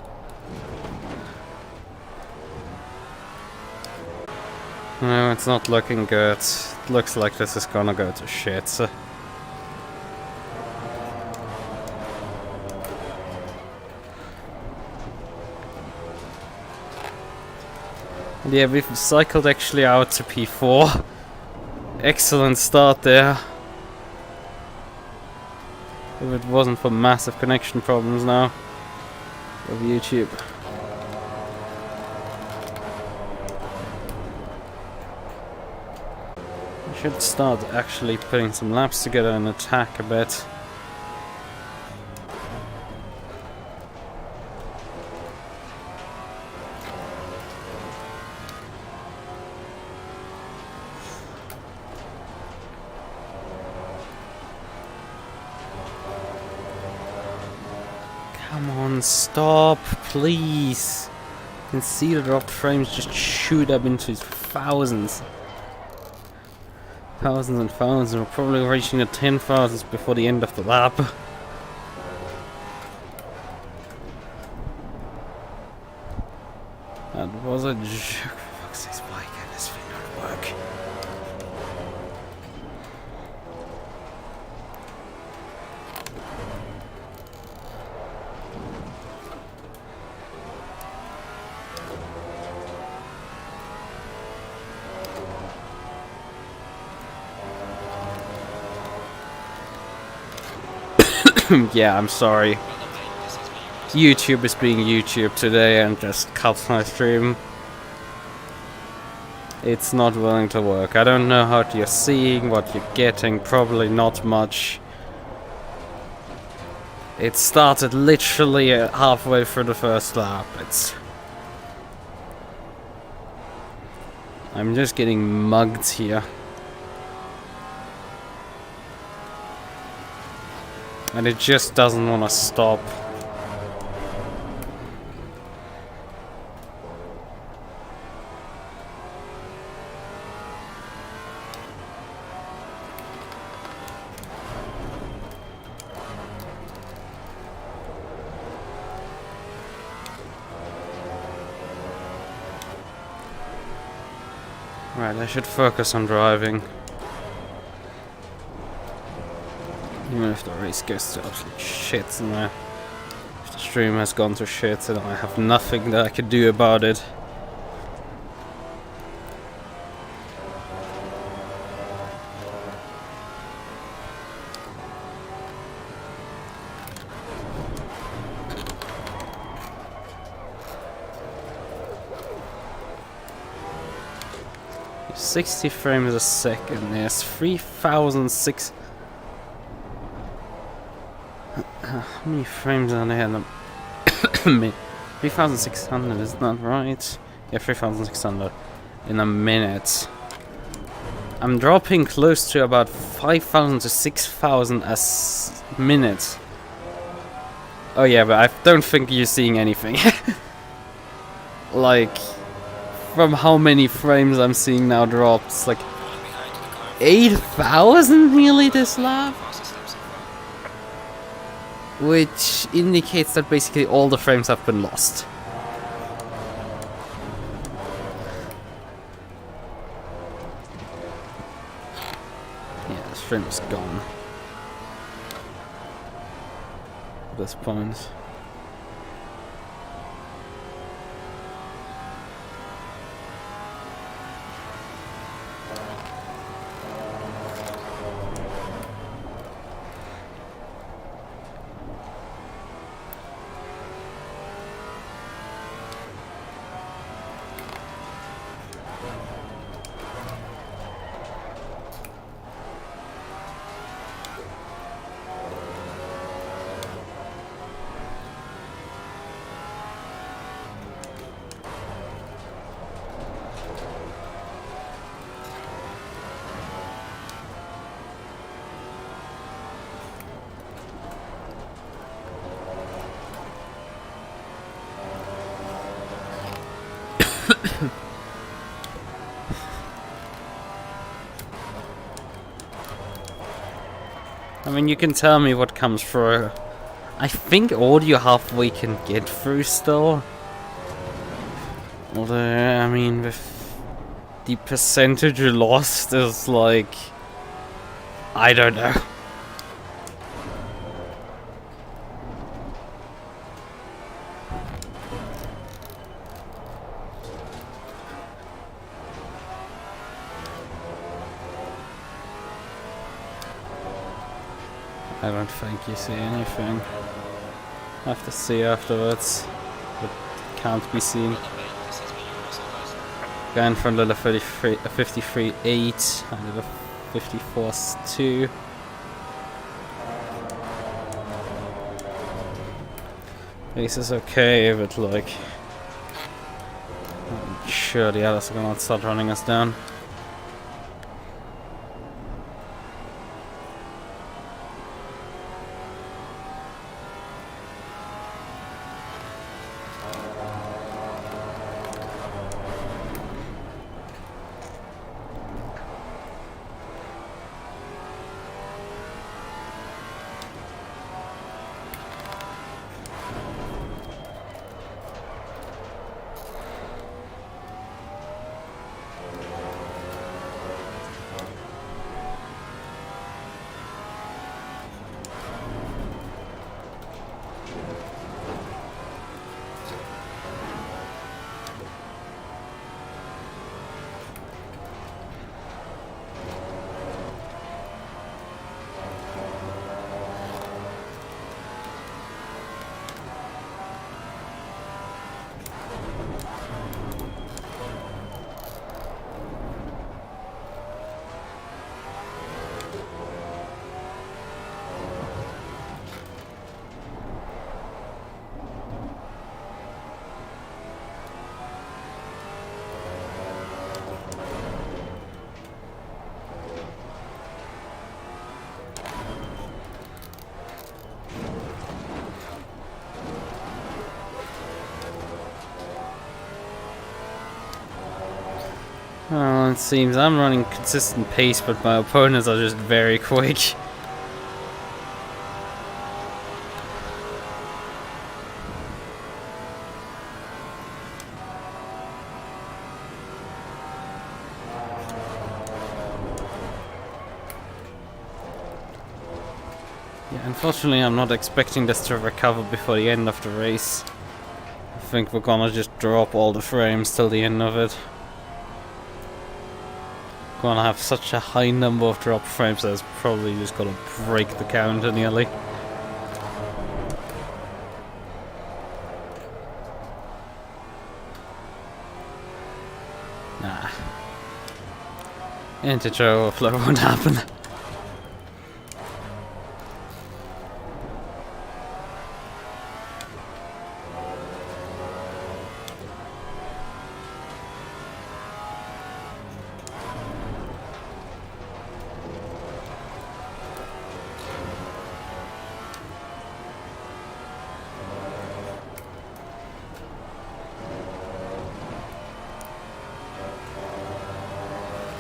No, it's not looking good. It looks like this is gonna go to shit. So. And yeah, we've cycled actually out to P4. Excellent start there. If it wasn't for massive connection problems now of YouTube. I should start actually putting some laps together and attack a bit. Come on, stop, please. You can see the dropped frames just shoot up into thousands. Thousands and thousands. We're probably reaching the 10,000s before the end of the lap. That was a joke. For fuck's sake, why can this thing not work? Yeah, I'm sorry. YouTube is being YouTube today and just cut my stream. It's not willing to work. I don't know what you're seeing, what you're getting, probably not much. It started literally halfway through the first lap. I'm just getting mugged here. And it just doesn't want to stop. Right, I should focus on driving. Even if the race goes to absolute shit and if the stream has gone to shit and I have nothing that I can do about it. It's 60 frames a second, there's 3,006. How many frames are there? 3,600, is that right? Yeah, 3,600 in a minute. I'm dropping close to about 5,000 to 6,000 a minute. Oh yeah, but I don't think you're seeing anything. Like, from how many frames I'm seeing now drops, like 8,000 nearly this lap? Which indicates that basically all the frames have been lost. Yeah, this frame is gone at this point. I mean, you can tell me what comes through. I think audio halfway can get through still. Although, I mean, with the percentage lost is like, I don't know. I don't think you see anything. I have to see afterwards. But can't be seen. Going for a little 53.8, a little 54.2. This is okay, but like, I'm sure the others are gonna start running us down. Well, it seems I'm running consistent pace, but my opponents are just very quick. Yeah, unfortunately I'm not expecting this to recover before the end of the race. I think we're gonna just drop all the frames till the end of it. Gonna have such a high number of drop frames that it's probably just gonna break the counter nearly. Nah. Integer overflow won't happen.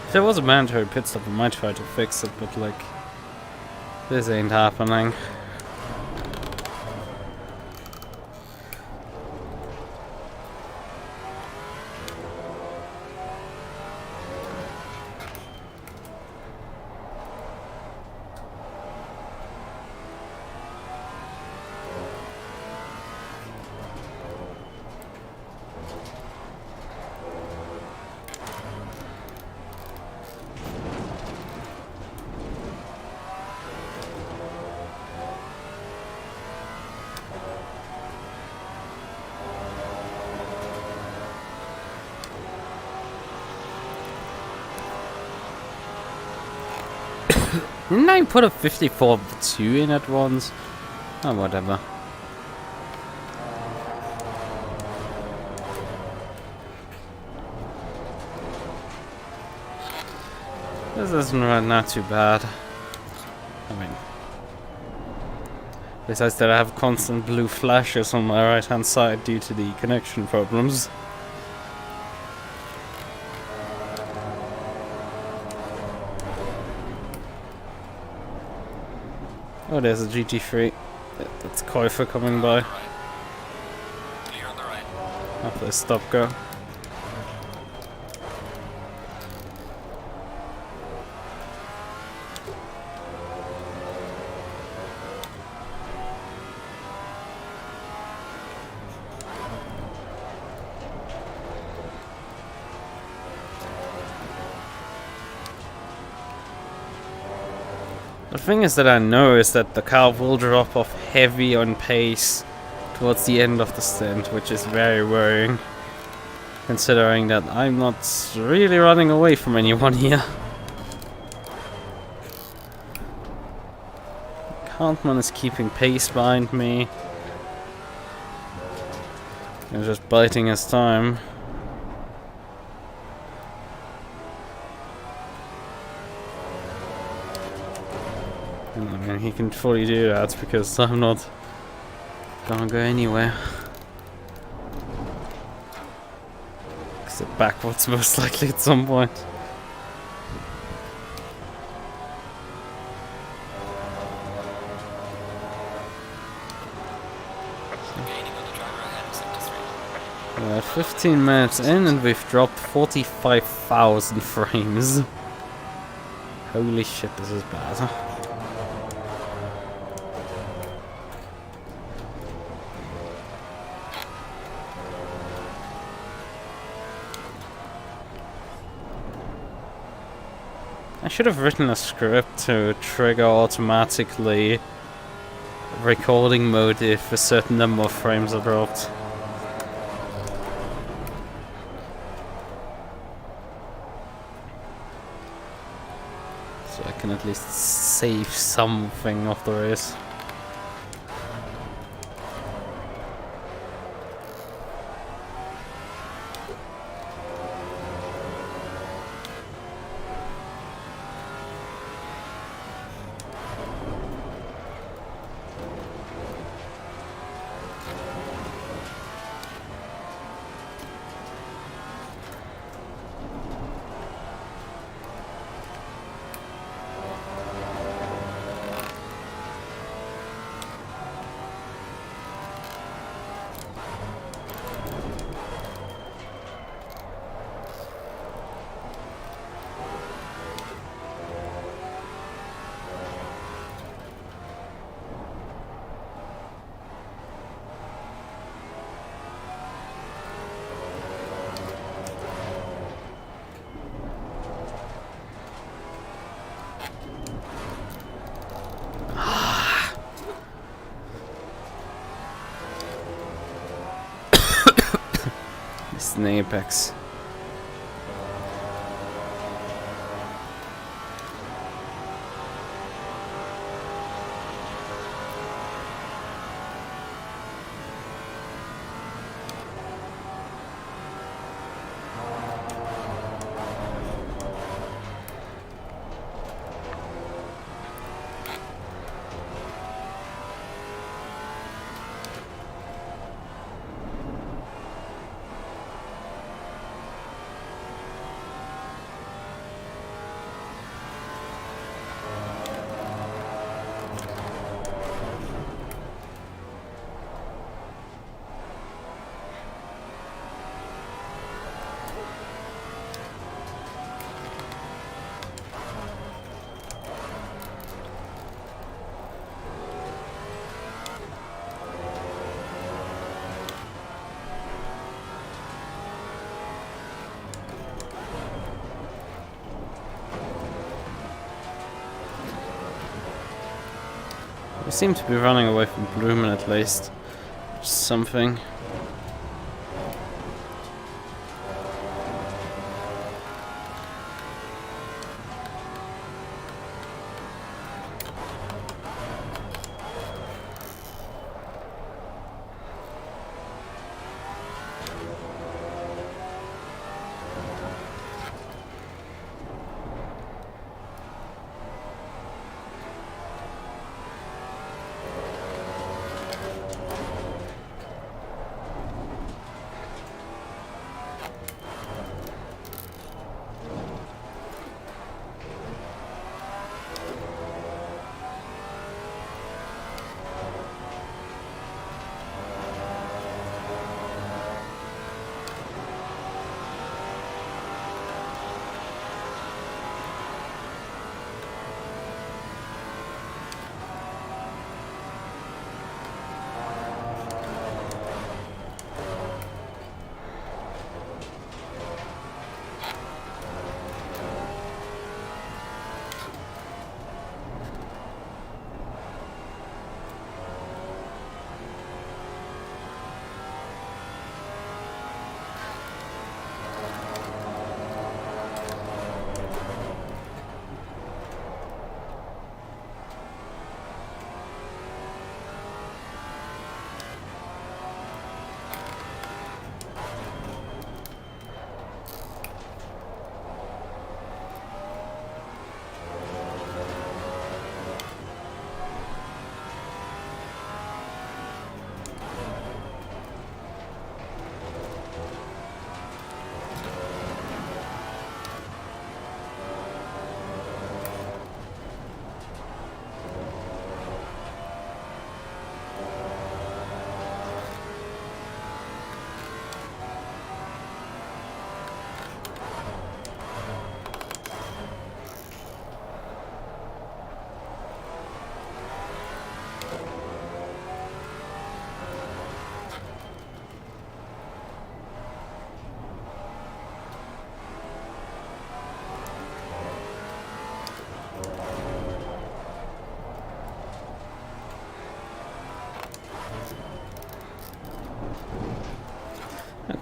If there was a mandatory pit stop, I might try to fix it, but like, this ain't happening. Didn't I put a 54.2 in at once? Oh, whatever. This isn't right now too bad. I mean, besides that I have constant blue flashes on my right hand side due to the connection problems. Oh, there's a GT3. That's Käufer coming by.
Clear on the right.
After a stop go. The thing is that I know is that the car will drop off heavy on pace towards the end of the stint, which is very worrying, considering that I'm not really running away from anyone here. Hartman is keeping pace behind me. And just biding his time. I mean, he can fully do that because I'm not gonna go anywhere. Except backwards, most likely at some point.
Gaining on the driver ahead, sector 3.
We're 15 minutes in and we've dropped 45,000 frames. Holy shit, this is bad. I should have written a script to trigger automatically recording mode if a certain number of frames are dropped. So I can at least save something of the race. It's an apex. We seem to be running away from Blumen at least. Something.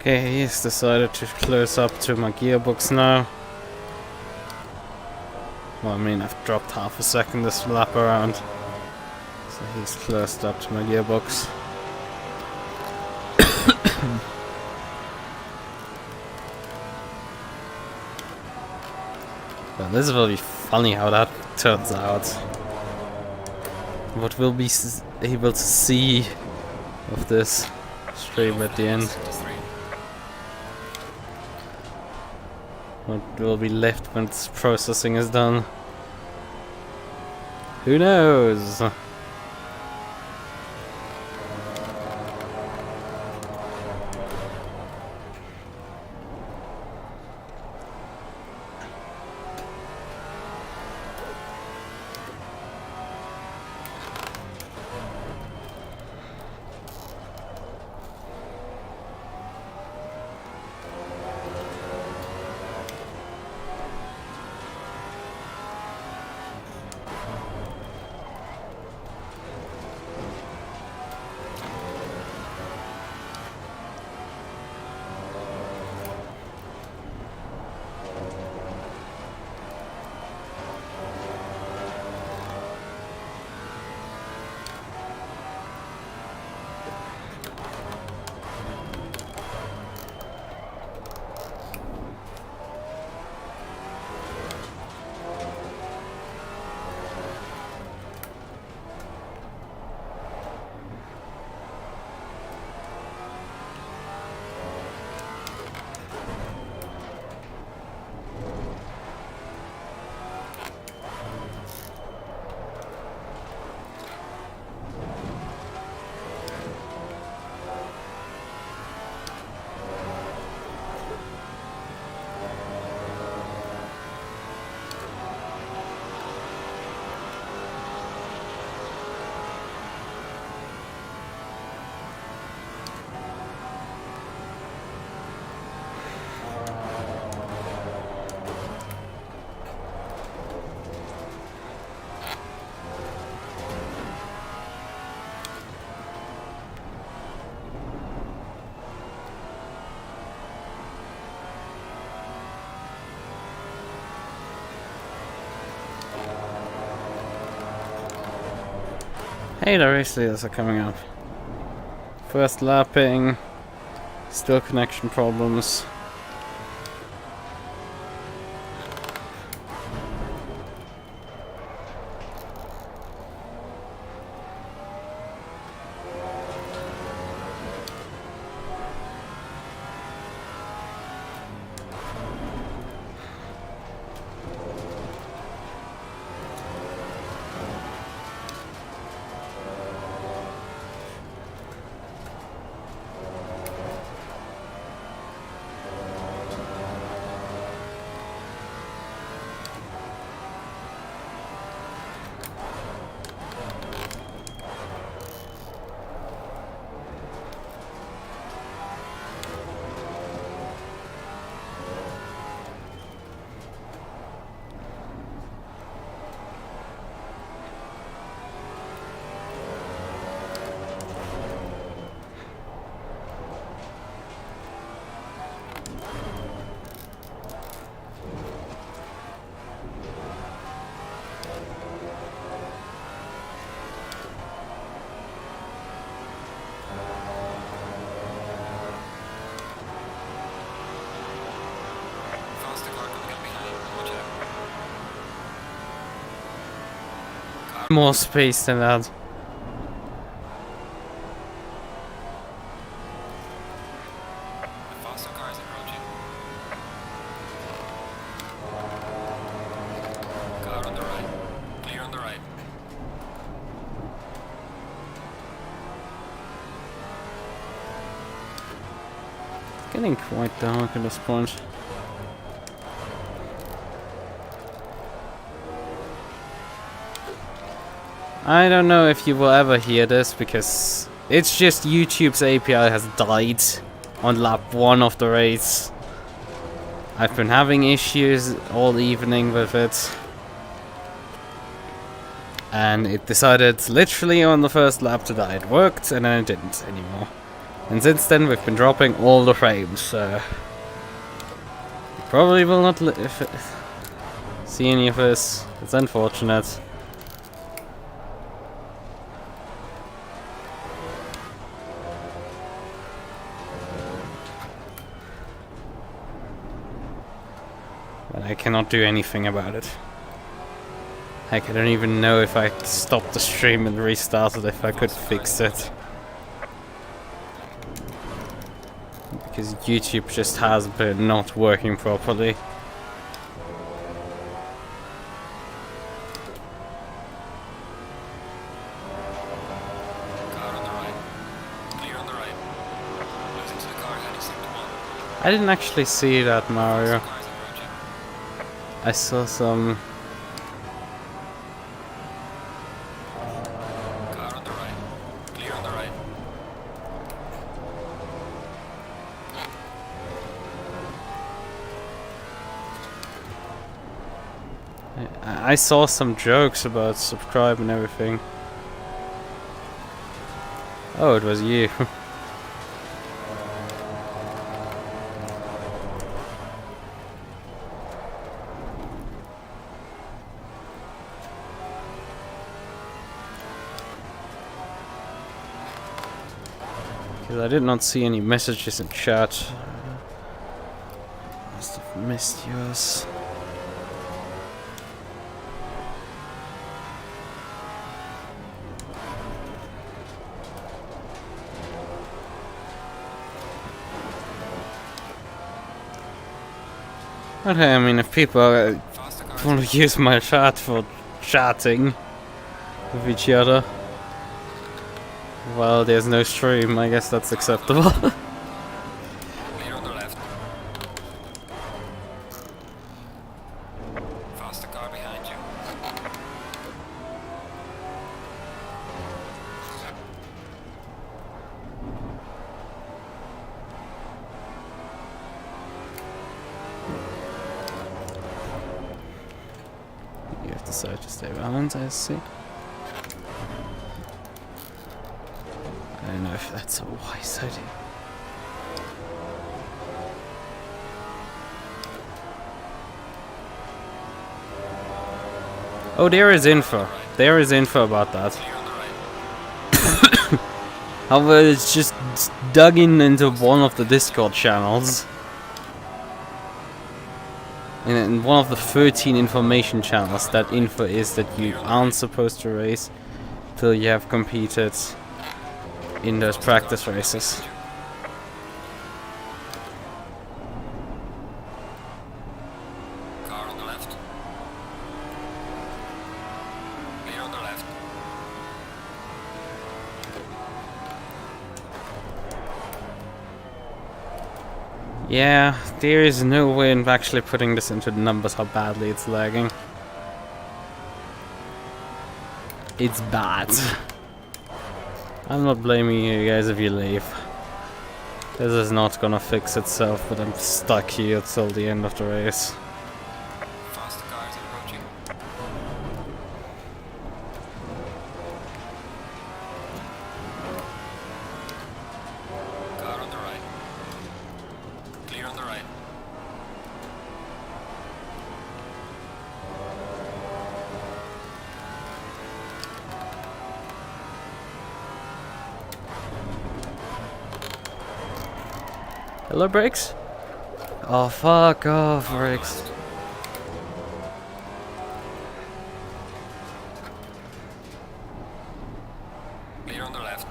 Okay, he's decided to close up to my gearbox now. Well, I mean, I've dropped half a second this lap around. So he's closed up to my gearbox. Well, this will be funny how that turns out. What we'll be able to see of this stream at the end. What will be left when its processing is done? Who knows? Hey, the race leaders are coming up. First lapping, still connection problems. More space than that.
The faster car is approaching. Car on the right. Clear on the right.
It's getting quite dark at this point. I don't know if you will ever hear this because it's just YouTube's API has died on lap 1 of the race. I've been having issues all evening with it. And it decided literally on the first lap to die. It worked and then it didn't anymore. And since then we've been dropping all the frames, so you probably will not see any of this. It's unfortunate. But I cannot do anything about it. Heck, I don't even know if I stopped the stream and restarted if I could fix it. Because YouTube just has been not working properly.
Car on the right. Clear on the right. Losing to the car heading sector 1.
I didn't actually see that, Mario.
Cars approaching.
I saw some...
Car on the right. Clear on the right.
I saw some jokes about subscribe and everything. Oh, it was you. Because I did not see any messages in chat. Must have missed yours. Okay, I mean, if people want to use my chat for chatting with each other while there's no stream, I guess that's acceptable.
Clear on the left. Faster car behind you.
You have decided to stay behind, I see. I don't know if that's a wise idea. Oh, there is info. There is info about that.
Clear on the right.
However, it's just dug into one of the Discord channels. In one of the 13 information channels, that info is that you aren't supposed to race till you have competed in those practice races.
Car on the left. Clear on the left.
Yeah, there is no way of actually putting this into the numbers how badly it's lagging. It's bad. I'm not blaming you guys if you leave. This is not gonna fix itself, but I'm stuck here till the end of the race.
Faster cars approaching. Car on the right. Clear on the right.
Hello, Brakes? Oh, fuck off, Brakes.
Clear on the left.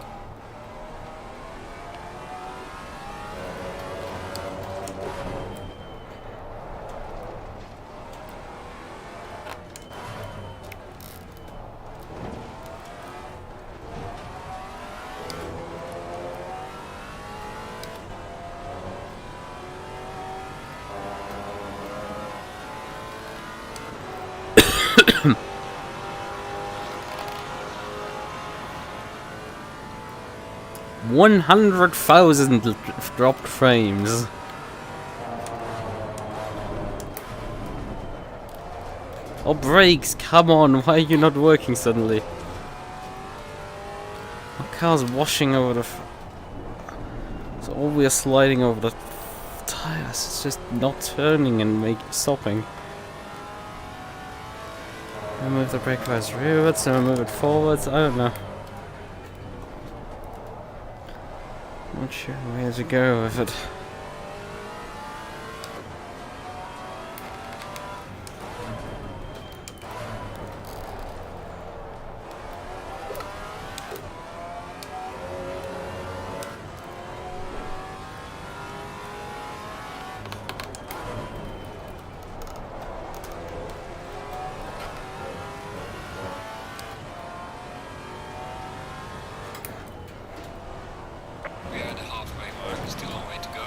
$100,000 dropped frames. Oh, brakes, come on, why are you not working suddenly? My car's washing over the It's always sliding over the tires. It's just not turning and stopping. I move the brake pads rearwards and I move it forwards. I don't know. Not sure where to go with it.
We are at the halfway mark, still a long way to go.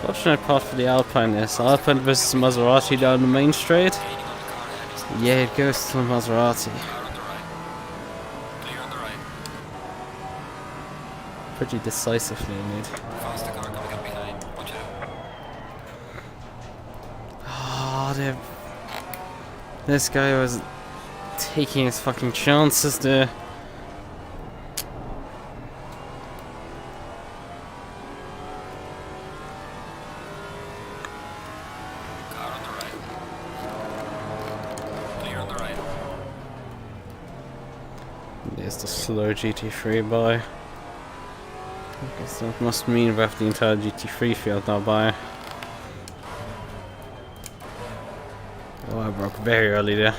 Fortunate part for the Alpine is Alpine versus Maserati down the main straight.
Gaining on the car ahead is
Yeah, it goes to Maserati.
car on the right. Clear on the right.
Pretty decisively indeed.
Faster car coming up behind. Watch out.
Oh, this guy was taking his fucking chances there.
Car on the right. Clear on the right.
There's the slow GT3 by. I guess that must mean we have the entire GT3 field now by. Oh, I broke very early there.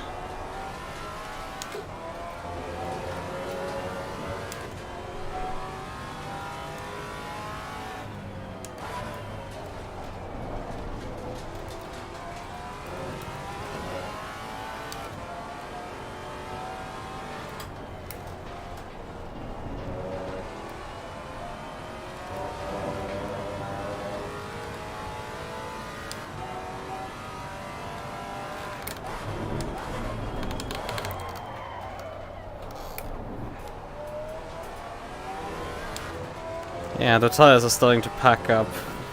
Yeah, the tires are starting to pack up.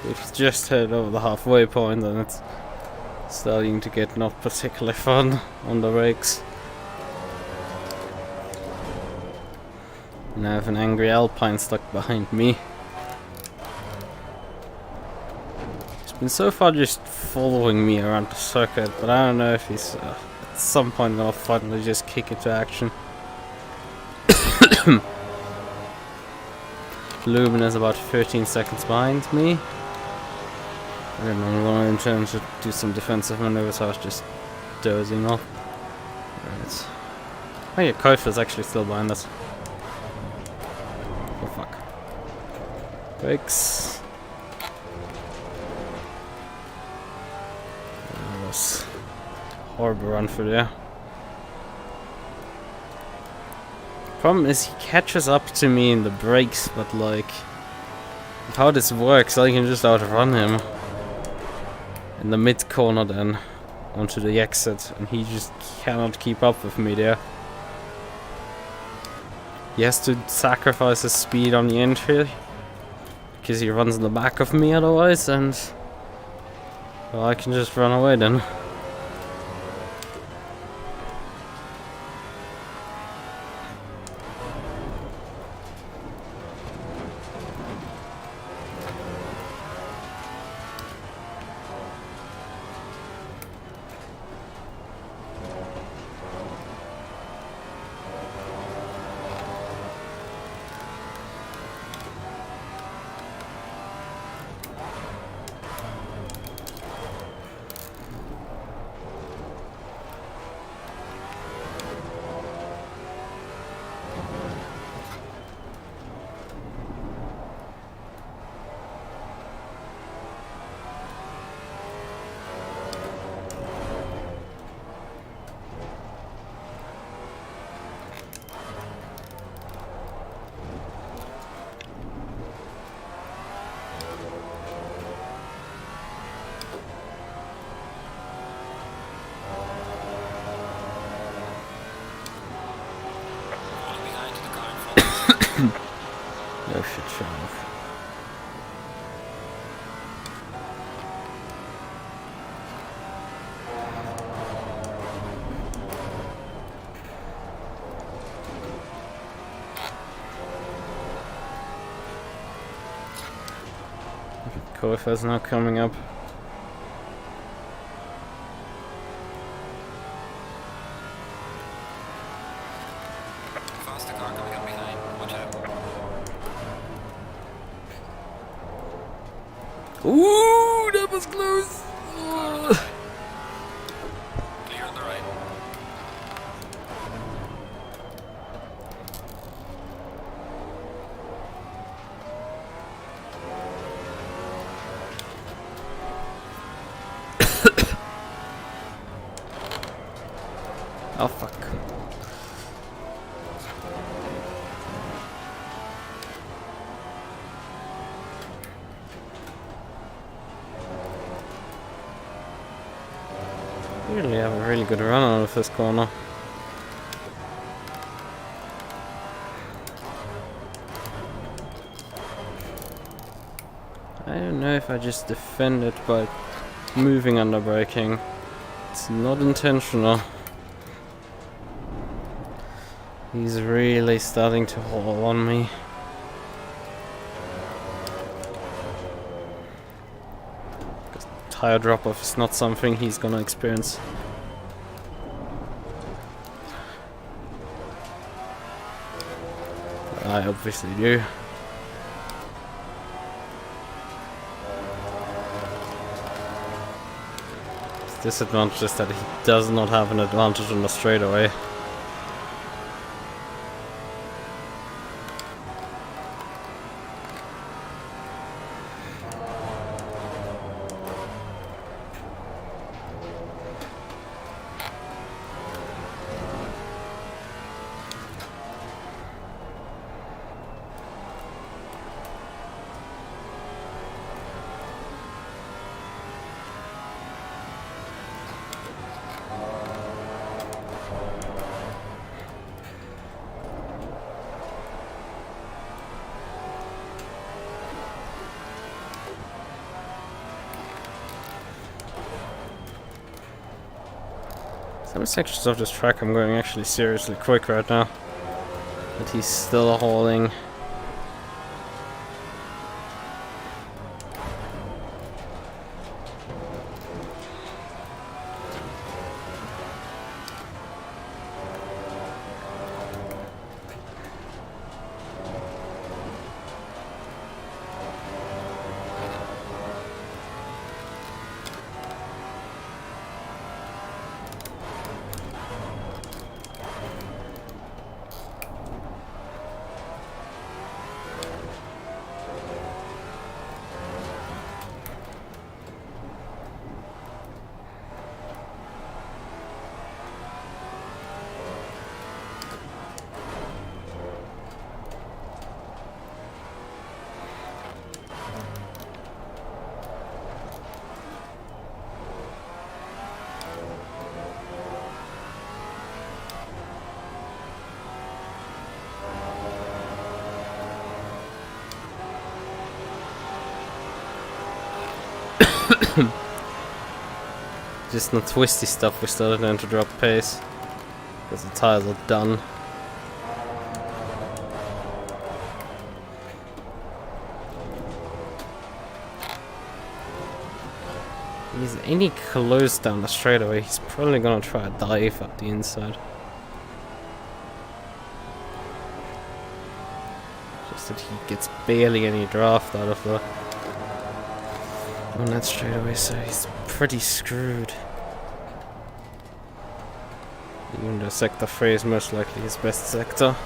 We've just hit over the halfway point and it's starting to get not particularly fun on the brakes. And I have an angry Alpine stuck behind me. He's been so far just following me around the circuit, but I don't know if he's at some point gonna finally just kick into action. Lumen is about 13 seconds behind me. And I'm going to do some defensive maneuvers, so I was just dozing off. Right. Oh yeah, Koif is actually still behind us. Oh fuck. Brakes. That was a horrible run through there. Problem is he catches up to me in the brakes, but like how this works, I can just outrun him in the mid corner then onto the exit, and he just cannot keep up with me there. He has to sacrifice his speed on the entry because he runs in the back of me otherwise, and well, I can just run away then. qualifiers now coming up.
Faster car coming up behind. Watch out.
Ooh, that was close!
Clear on the right.
Oh fuck. Really have a really good run out of this corner. I don't know if I just defend it by moving under braking. It's not intentional. He's really starting to haul on me. Because tire drop-off is not something he's gonna experience. I obviously do. His disadvantage is that he does not have an advantage on the straightaway. Some sections of this track I'm going actually seriously quick right now. But he's still hauling. Just the twisty stuff we started then to drop pace. Because the tires are done. He's any close down the straightaway, he's probably gonna try a dive up the inside. Just that he gets barely any draft out of the on that straightaway, so he's pretty screwed. Even the sector 3 is most likely his best sector.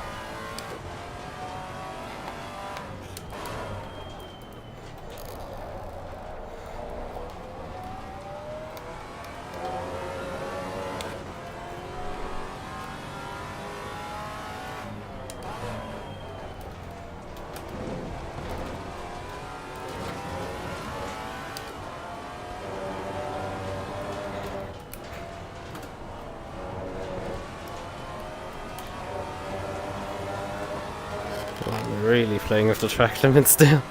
I'm really playing with the track limits there.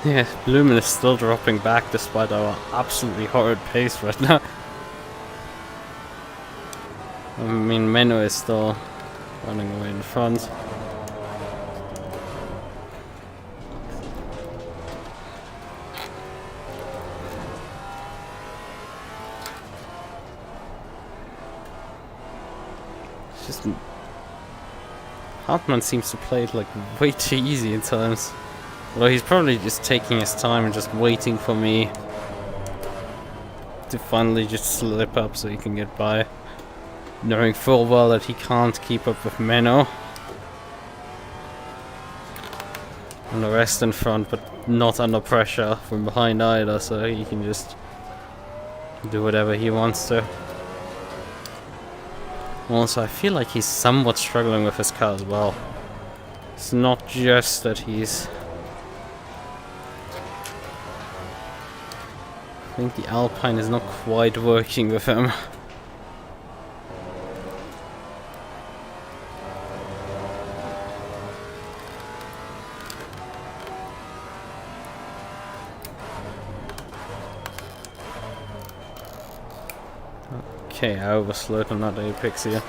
Yeah, Lumen is still dropping back despite our absolutely horrid pace right now. I mean, Menno is still running away in front. It's just... Hartmann seems to play it like way too easy at times. Although he's probably just taking his time and just waiting for me to finally just slip up so he can get by. Knowing full well that he can't keep up with Menno. And the rest in front, but not under pressure from behind either, so he can just do whatever he wants to. Also, I feel like he's somewhat struggling with his car as well. It's not just that he's... I think the Alpine is not quite working with him. Okay, I overslowed on that Apex here.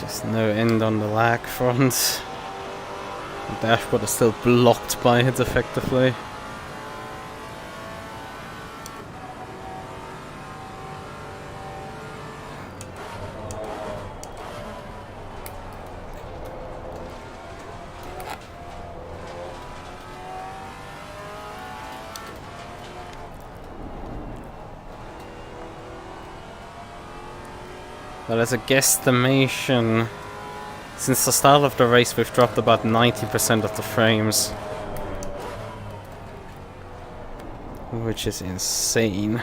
There's no end on the lag front. The dashboard is still blocked by it effectively. But as a guesstimation, since the start of the race we've dropped about 90% of the frames. Which is insane.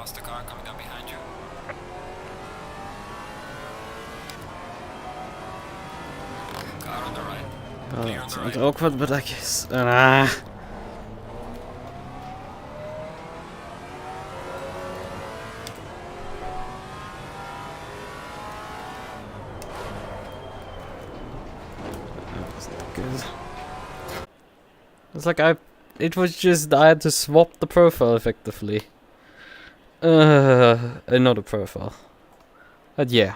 Faster car coming down behind you. Car on the right.
Oh,
Clear on
it's
the
a
right.
bit awkward, but I guess. That wasn't good. It's like it was just I had to swap the profile effectively. Not a profile. But yeah.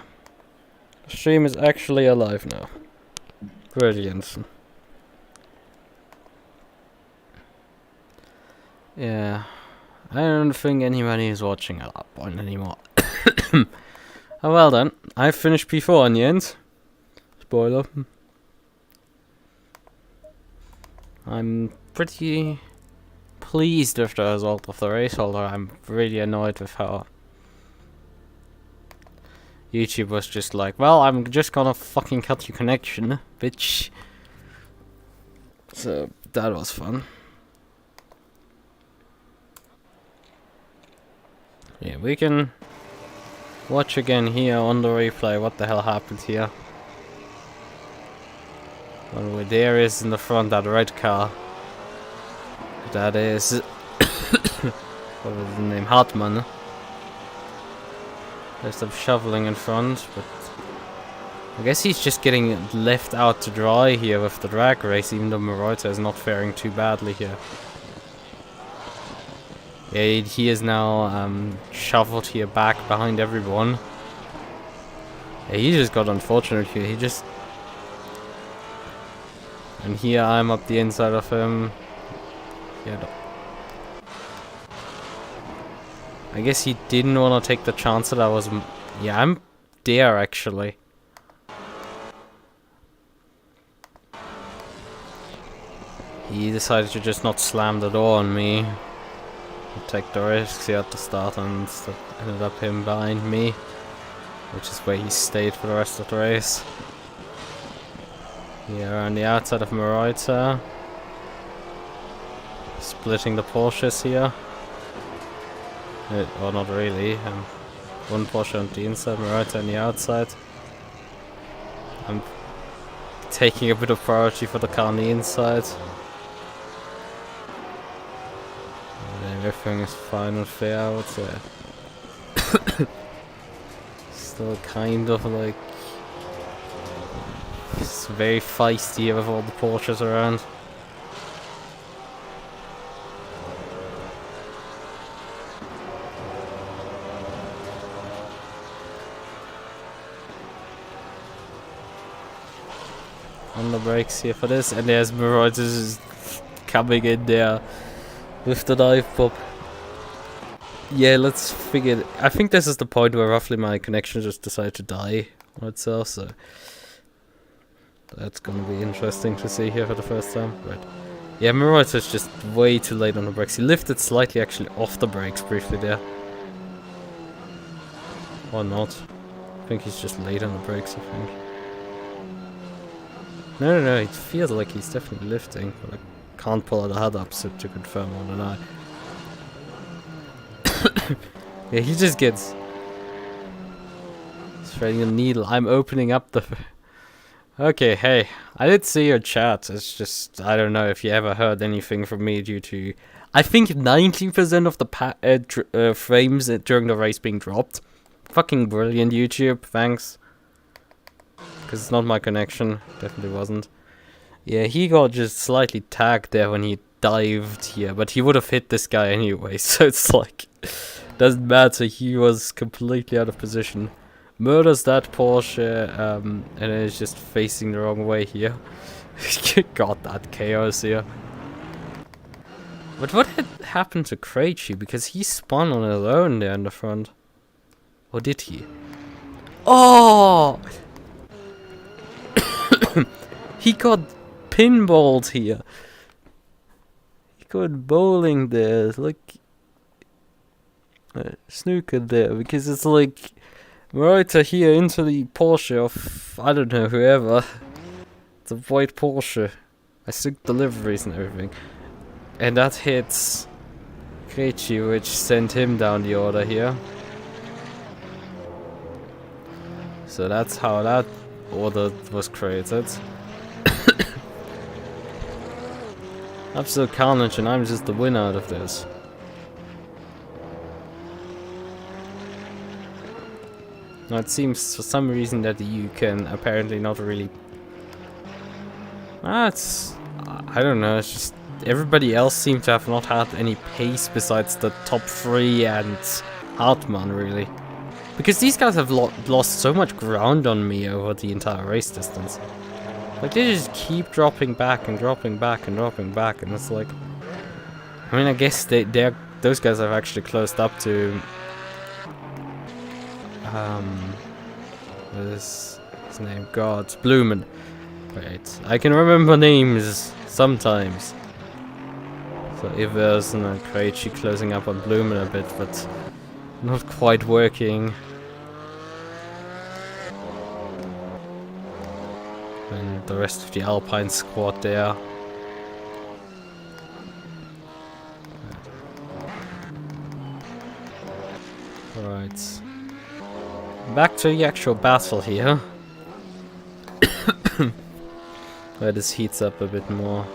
The stream is actually alive now. Brilliant. Yeah. I don't think anybody is watching at that point anymore. Oh well then. I finished P4 in the end. Spoiler. I'm pretty pleased with the result of the race, although I'm really annoyed with how YouTube was just like, well, I'm just gonna fucking cut your connection, bitch. So, that was fun. Yeah, we can watch again here on the replay what the hell happened here. Well, there is in the front that red car. That is... what was the name? Hartmann. There's some shoveling in front, but... I guess he's just getting left out to dry here with the drag race, even though Maserati is not faring too badly here. Yeah, he is now shoveled here back behind everyone. Yeah, he just got unfortunate here. He just... And here I'm up the inside of him. Yeah, I guess he didn't want to take the chance that I was... Yeah, I'm there actually. He decided to just not slam the door on me. Take the risks here at the start, and that ended up him behind me. Which is where he stayed for the rest of the race. Here on the outside of Maserati. Splitting the Porsches here. Or not really. One Porsche on the inside, Maserati on the outside. I'm taking a bit of priority for the car on the inside. And everything is fine and fair, I would say. Still kind of like... It's very feisty here with all the Porsches around. On the brakes here for this, and there's Maserati just coming in there with the dive pop. Yeah, let's figure. I think this is the point where roughly my connection just decided to die on itself, so that's gonna be interesting to see here for the first time. Right. Yeah, Maserati is just way too late on the brakes. He lifted slightly actually off the brakes briefly there. Or not. I think he's just late on the brakes, I think. No, it feels like he's definitely lifting, but I can't pull the HUD up to confirm more than I. Yeah, he just gets... threading a needle. I'm opening up the... Okay, hey, I did see your chat. It's just, I don't know if you ever heard anything from me due to... I think 90% of the frames during the race being dropped. Fucking brilliant, YouTube, thanks. Because it's not my connection, definitely wasn't. Yeah, he got just slightly tagged there when he dived here, but he would have hit this guy anyway, so it's like, doesn't matter, he was completely out of position. Murders that Porsche, and is just facing the wrong way here. Got that chaos here. But what had happened to Krejci? Because he spun on his own there in the front. Or did he? Oh! He got pinballed here. He got bowling there. It's like snooker there, because it's like right here into the Porsche of I don't know whoever. It's a white Porsche. I took deliveries and everything, and that hits Qualy, which sent him down the order here. So that's how that order was created. Absolute carnage, and I'm just the winner out of this. Now it seems for some reason that you can apparently not really... it's... I don't know, it's just... Everybody else seems to have not had any pace besides the top 3 and Hartmann, really. Because these guys have lost so much ground on me over the entire race distance. Like, they just keep dropping back and dropping back and dropping back, and it's like... I mean, I guess those guys have actually closed up to... what is his name? God, Blumen. Wait, I can remember names sometimes. So Ivers and Qualy closing up on Blumen a bit, but not quite working. And the rest of the Alpine squad there. Right. Back to the actual battle here. Where this heats up a bit more.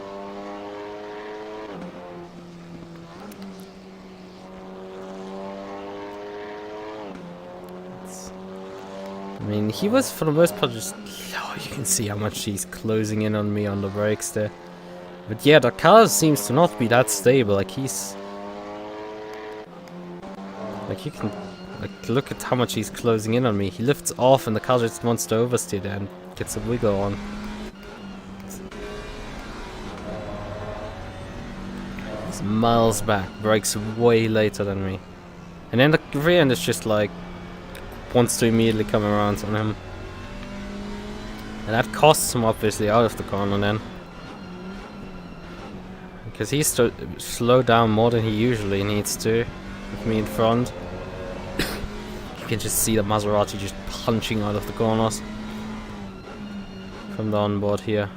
I mean, he was for the most part just... Oh, you can see how much he's closing in on me on the brakes there. But yeah, the car seems to not be that stable. Like, he's... Like, you can... Like, look at how much he's closing in on me. He lifts off and the car just wants to oversteer there and gets a wiggle on. He's miles back, brakes way later than me. And then the rear end is just like... wants to immediately come around on him. And that costs him obviously out of the corner then. Because he's slowed down more than he usually needs to. With me in front. You can just see the Maserati just punching out of the corners. From the onboard here.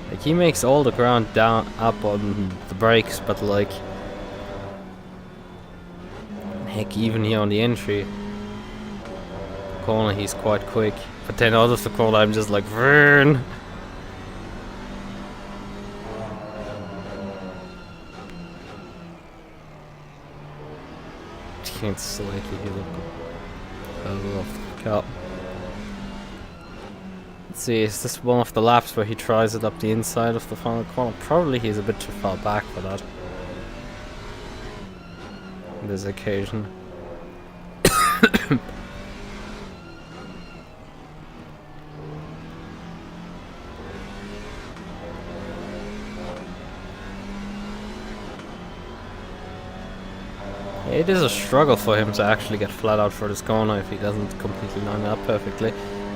Like, he makes all the ground up on the brakes, but like... Heck, even here on the entry corner he's quite quick, but then out of the corner I'm just like Vrn. Can't slightly hear the level of the car. Let's see, is this one of the laps where he tries it up the inside of the final corner? Probably he's a bit too far back for that. This occasion. It is a struggle for him to actually get flat out for this corner if he doesn't completely line up perfectly.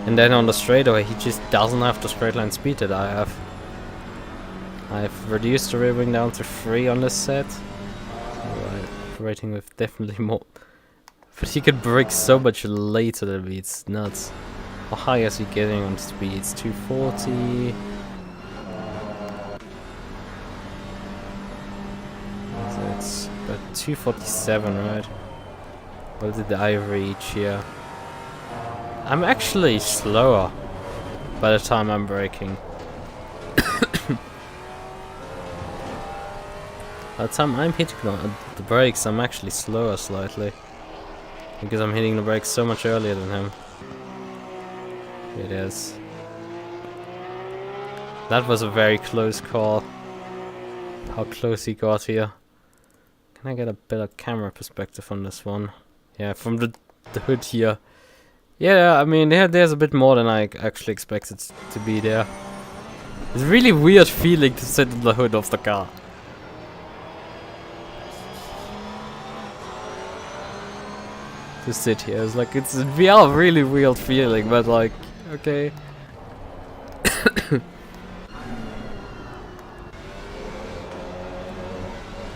And then on the straightaway he just doesn't have the straight line speed that I have. I've reduced the rear wing down to 3 on this set. Rating with definitely more, but he could brake so much later than me, it's nuts. How high is he getting on speeds? 240. So it's about 247, right? What did I reach here? I'm actually slower by the time I'm braking. By the time I'm hitting the brakes, I'm actually slower slightly. Because I'm hitting the brakes so much earlier than him. It is. That was a very close call. How close he got here. Can I get a better camera perspective on this one? Yeah, from the hood here. Yeah, I mean, there's a bit more than I actually expected to be there. It's a really weird feeling to sit in the hood of the car. To sit here, it's like, it's a really weird feeling, but like, okay. Yeah,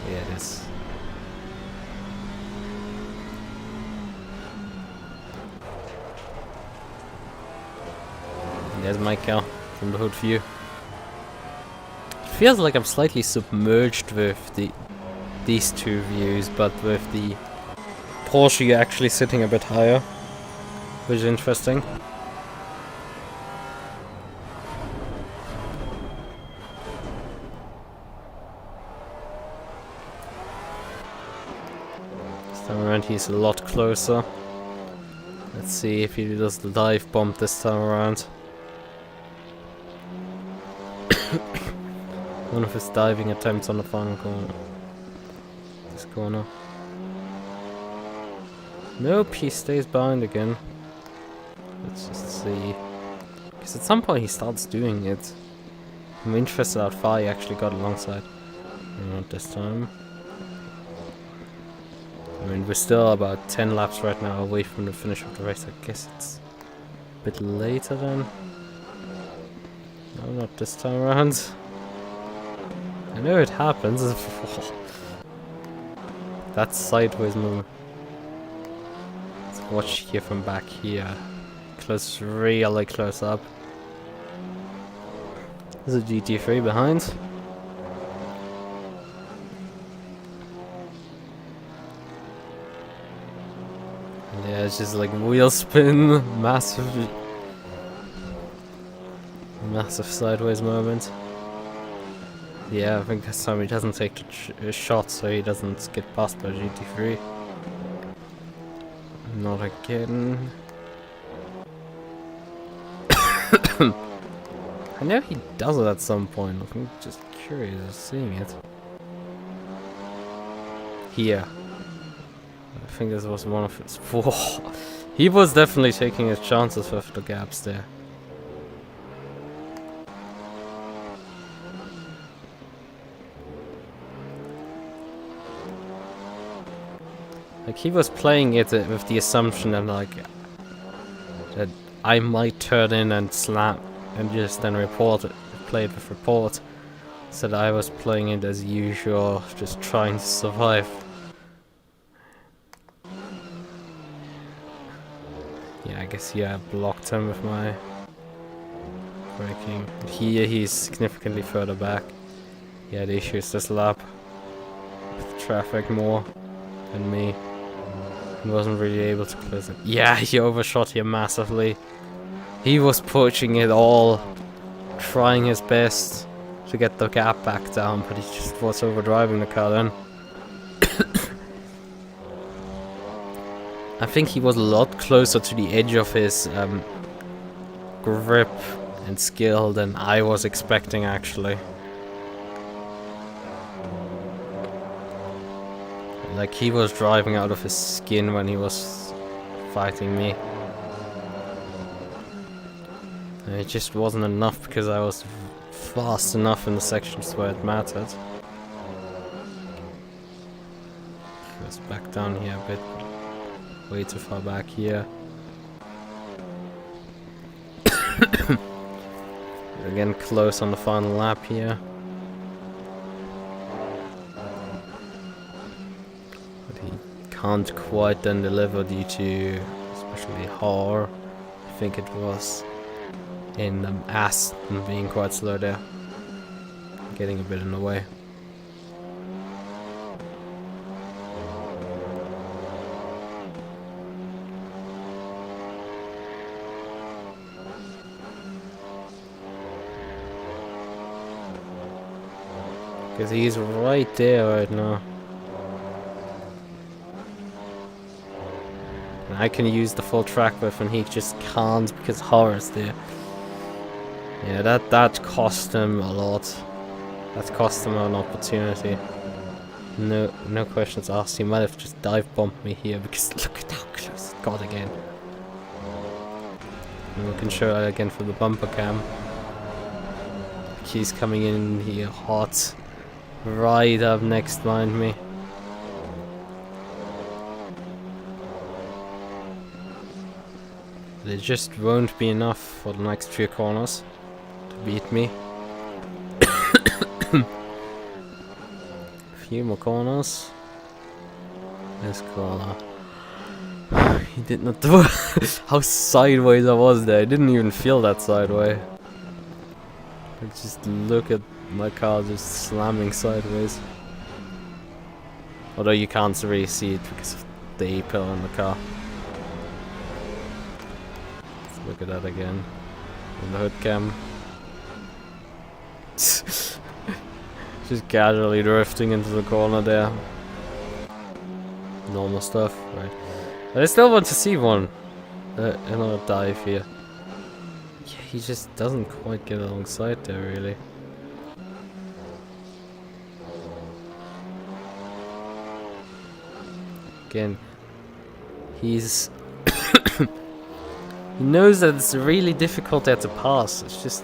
it is. And there's my car from the hood view. It feels like I'm slightly submerged with the these two views, but with the Porsche actually sitting a bit higher, which is interesting. This time around he's a lot closer. Let's see if he does the dive bomb this time around. One of his diving attempts on the final corner. This corner. Nope, he stays behind again. Let's just see. Because at some point he starts doing it. I'm interested how far he actually got alongside. Not this time. I mean, we're still about 10 laps right now away from the finish of the race. I guess it's a bit later then. No, not this time around. I know it happens. That's sideways movement. Let's watch here from back here. Close, really close up. There's a GT3 behind. Yeah, it's just like wheel spin, massive sideways moment. Yeah, I think this time he doesn't take the shot, so he doesn't get passed by GT3. Not again. I know he does it at some point. I'm just curious of seeing it. Here. I think this was one of his... Whoa. He was definitely taking his chances with the gaps there. Like, he was playing it with the assumption that, like, that I might turn in and slam and just then report it, play it with report. So that I was playing it as usual, just trying to survive. Yeah, I guess I blocked him with my braking. Here he's significantly further back. Yeah, the issue is this lap with traffic more than me. He wasn't really able to close it. Yeah, he overshot here massively. He was pushing it all, trying his best to get the gap back down, but he just was overdriving the car then. I think he was a lot closer to the edge of his grip and skill than I was expecting, actually. Like, he was driving out of his skin when he was fighting me. And it just wasn't enough because I was fast enough in the sections where it mattered. Let's back down here a bit. Way too far back here. Again, close on the final lap here. But he can't quite then deliver due to, especially Har, I think it was, in Aston being quite slow there. Getting a bit in the way. Because he's right there right now. And I can use the full track width and he just can't because Horror's there. Yeah, that cost him a lot. That cost him an opportunity. No questions asked. He might have just dive bombed me here because look at how close it got again. And we can show it again for the bumper cam. He's coming in here hot. Right up next behind me. There just won't be enough for the next few corners to beat me. Few more corners. This corner. He did not do how sideways I was there. I didn't even feel that sideways. Just look at my car just slamming sideways. Although you can't really see it because of the A-pill on the car. Let's look at that again. In the hood cam. Just casually drifting into the corner there. Normal stuff, right? But I still want to see one. Another dive here. Yeah, he just doesn't quite get alongside there, really. Again, he's... he knows that it's really difficult there to pass. It's just...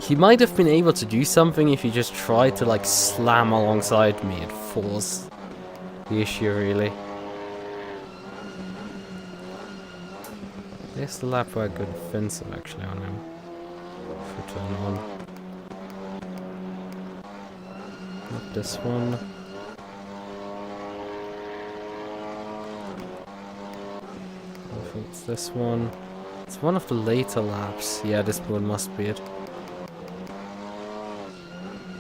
he might have been able to do something if he just tried to, like, slam alongside me and force the issue, really. There's the lap where I could fence him, actually, on him. If we turn on. Not this one. I think it's this one. It's one of the later laps. Yeah, this one must be it.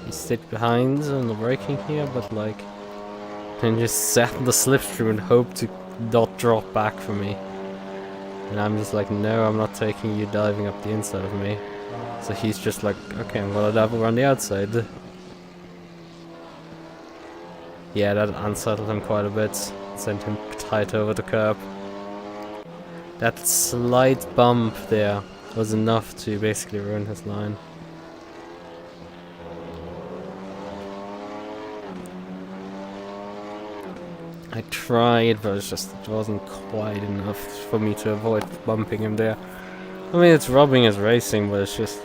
He stayed behind on the braking here, but like... and just sat in the slipstream and hoped to not drop back for me. And I'm just like, no, I'm not taking you diving up the inside of me. So he's just like, okay, I'm gonna dive around the outside. Yeah, that unsettled him quite a bit. Sent him tight over the curb. That slight bump there was enough to basically ruin his line. I tried, but it wasn't quite enough for me to avoid bumping him there. I mean, it's robbing his racing, but it's just...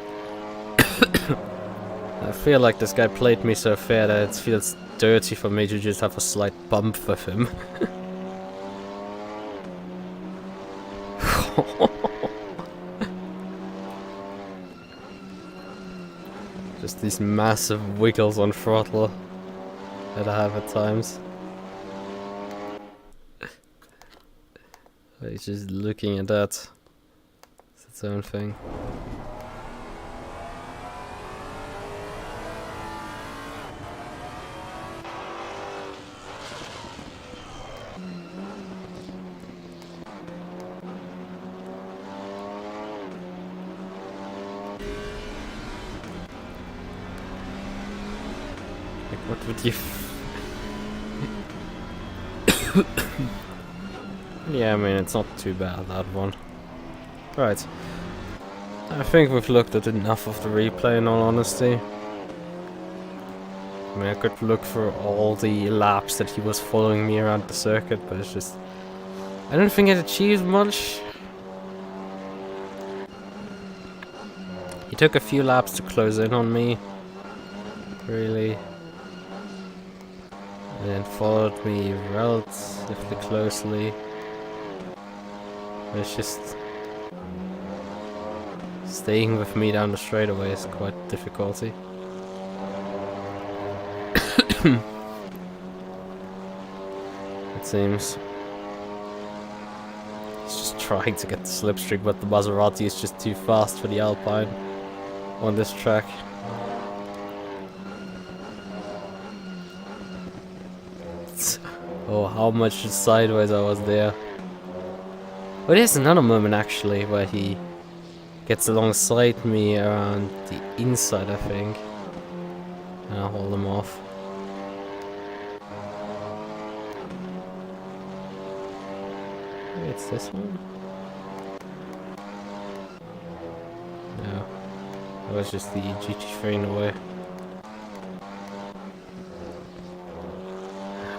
I feel like this guy played me so fair that it feels dirty for me to just have a slight bump with him. Just these massive wiggles on throttle that I have at times. He's just looking at that. It's its own thing. Like, what would you... Yeah, I mean, it's not too bad, that one. Right. I think we've looked at enough of the replay, in all honesty. I mean, I could look for all the laps that he was following me around the circuit, but it's just... I don't think it achieved much. He took a few laps to close in on me. Really. And then followed me relatively closely. It's just staying with me down the straightaway is quite difficulty. It seems. He's just trying to get the slipstream, but the Maserati is just too fast for the Alpine on this track. Oh, how much sideways I was there. But there's another moment actually where he gets alongside me around the inside, I think. And I'll hold him off. Maybe it's this one? No. It was just the GT3 in a way.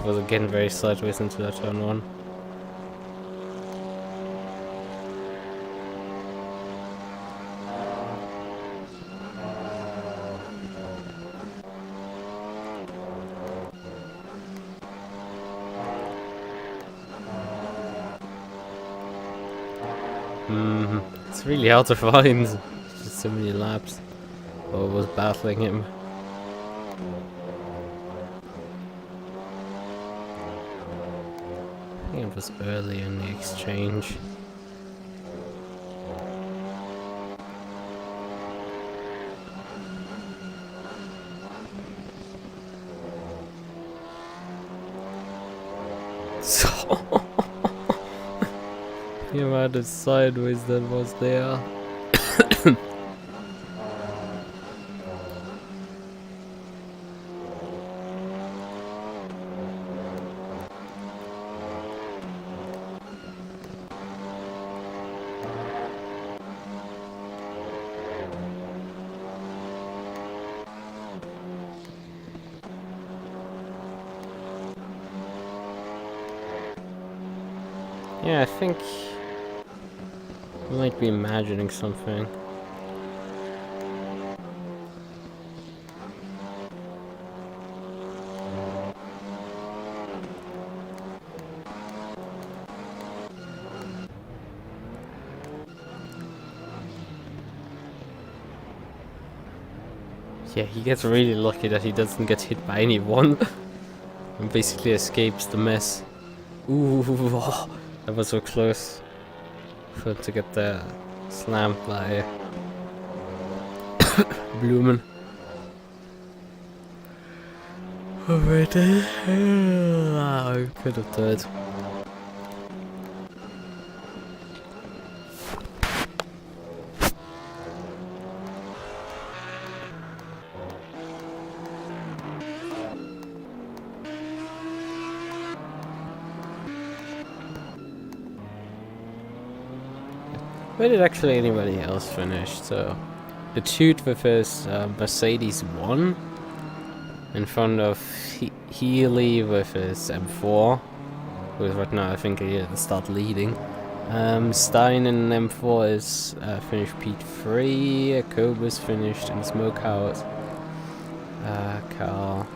I was again very sideways into that turn one. It's really hard to find. Just so many laps. I was battling him. I think it was early in the exchange. So the amount of sideways that was there. Yeah, I think I might be imagining something. Yeah, he gets really lucky that he doesn't get hit by anyone and basically escapes the mess. Ooh, oh, that was so close for him to get the slammed by Blumen. Oh my god, I could have died. Where did actually anybody else finish? So, the Toot with his Mercedes won in front of Healy with his M4, who is right now I think he didn't start leading. Stein in M4 is finished P3, Kobus finished in Smokehouse. Car.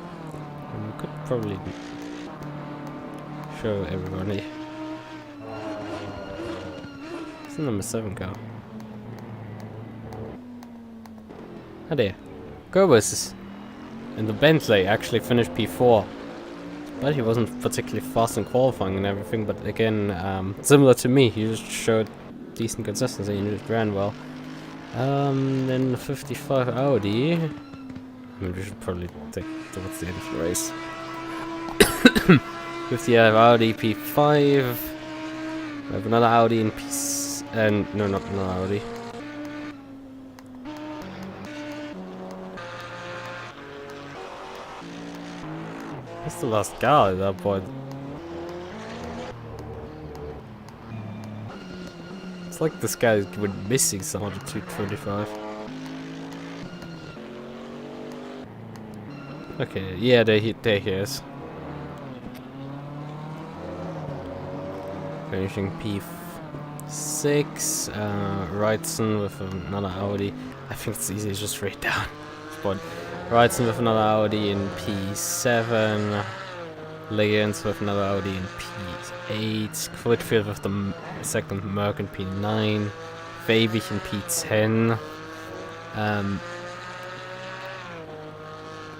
We could probably show everybody. The number 7 car. Oh dear. Kobus in the Bentley actually finished P4. But he wasn't particularly fast in qualifying and everything, but again, similar to me, he just showed decent consistency and just ran well. Then the 55 Audi. I mean, we should probably take towards the end of the race. 55 Audi P5. We have another Audi in P6. And no, not another Audi. That's the last guy at that point. It's like this guy went missing somehow to 225. Okay, yeah, there he is. Finishing P4. 6, Ryzen with another Audi. I think it's easy, it's just straight down. But Ryzen with another Audi in P7, Lichten with another Audi in P8, Quidfield with the second Merc in P9, Fabich in P10,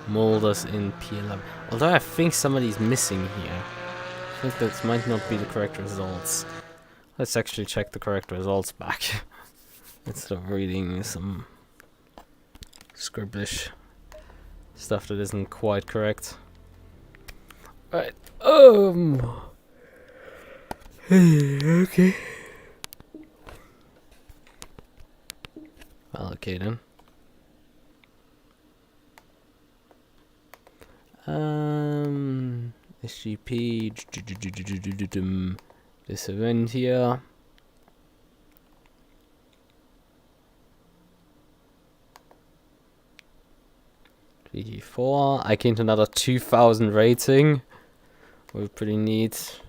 Mulders in P11. Although I think somebody's missing here. I think that might not be the correct results. Let's actually check the correct results back instead of reading some scribblish stuff that isn't quite correct. Right. Okay. Well, okay then. SGP. This event here. GT4. I gained another 2000 rating. Was pretty neat.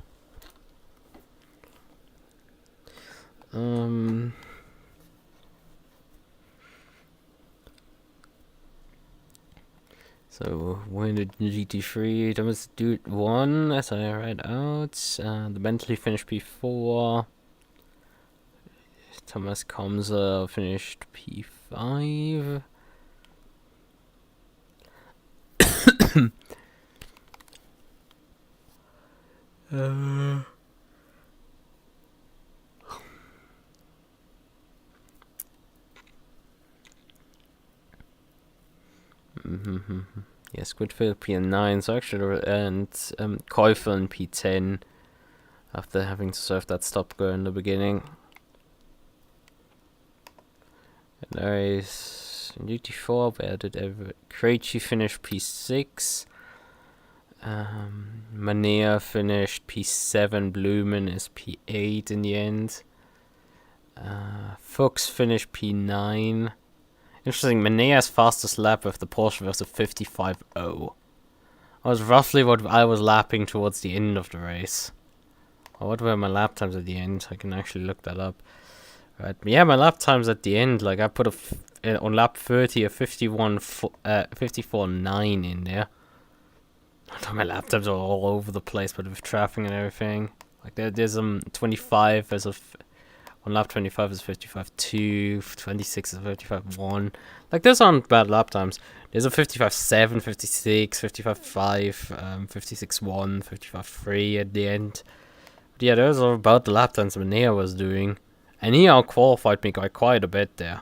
So when the GT3, Thomas Dude won, as I read out. The Bentley finished P4. Thomas Komser finished P5. Yes, Squidfield P9, so actually, and Käufer in P10. after having to serve that stop go in the beginning. And there is GT4, where did Krejci finish P6. Manea finished P7, Blumen is P8 in the end. Fuchs finished P9. Interesting, Manea's fastest lap with the Porsche was a 55.0. That was roughly what I was lapping towards the end of the race. Or what were my lap times at the end? I can actually look that up. Right, yeah, my lap times at the end, like I put on lap 30 a 54.9 in there. I know my lap times are all over the place, but with traffic and everything. Like there's 25 as of on lap 25 is 55.2, 26 is 55.1. Like those aren't bad lap times. There's a 55.7, 56, 55.5, 56.1, 55.3 at the end. But yeah, those are about the lap times Manea was doing. And he out-qualified me by quite a bit there.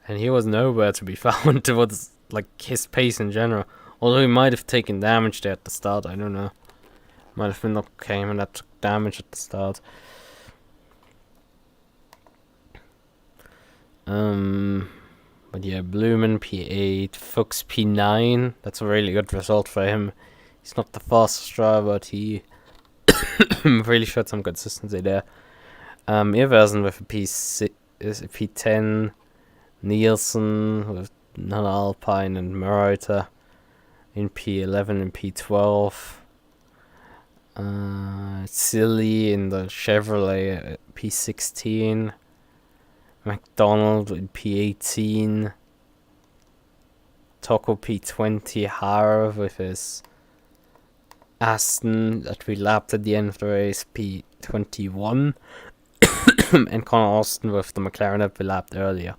And he was nowhere to be found towards like his pace in general. Although he might have taken damage there at the start, I don't know. Might have been okay when that took damage at the start. But yeah, Blumen P8, Fuchs P9. That's a really good result for him. He's not the fastest driver, but he really showed some consistency there. Eversen with a P6, is a P10, Nielsen with non-Alpine and Marita in P11 and P12. Silly in the Chevrolet P16. McDonald in P18. Toko P20. Hara with his Aston that we lapped at the end of the race P21. And Connor Austin with the McLaren that we lapped earlier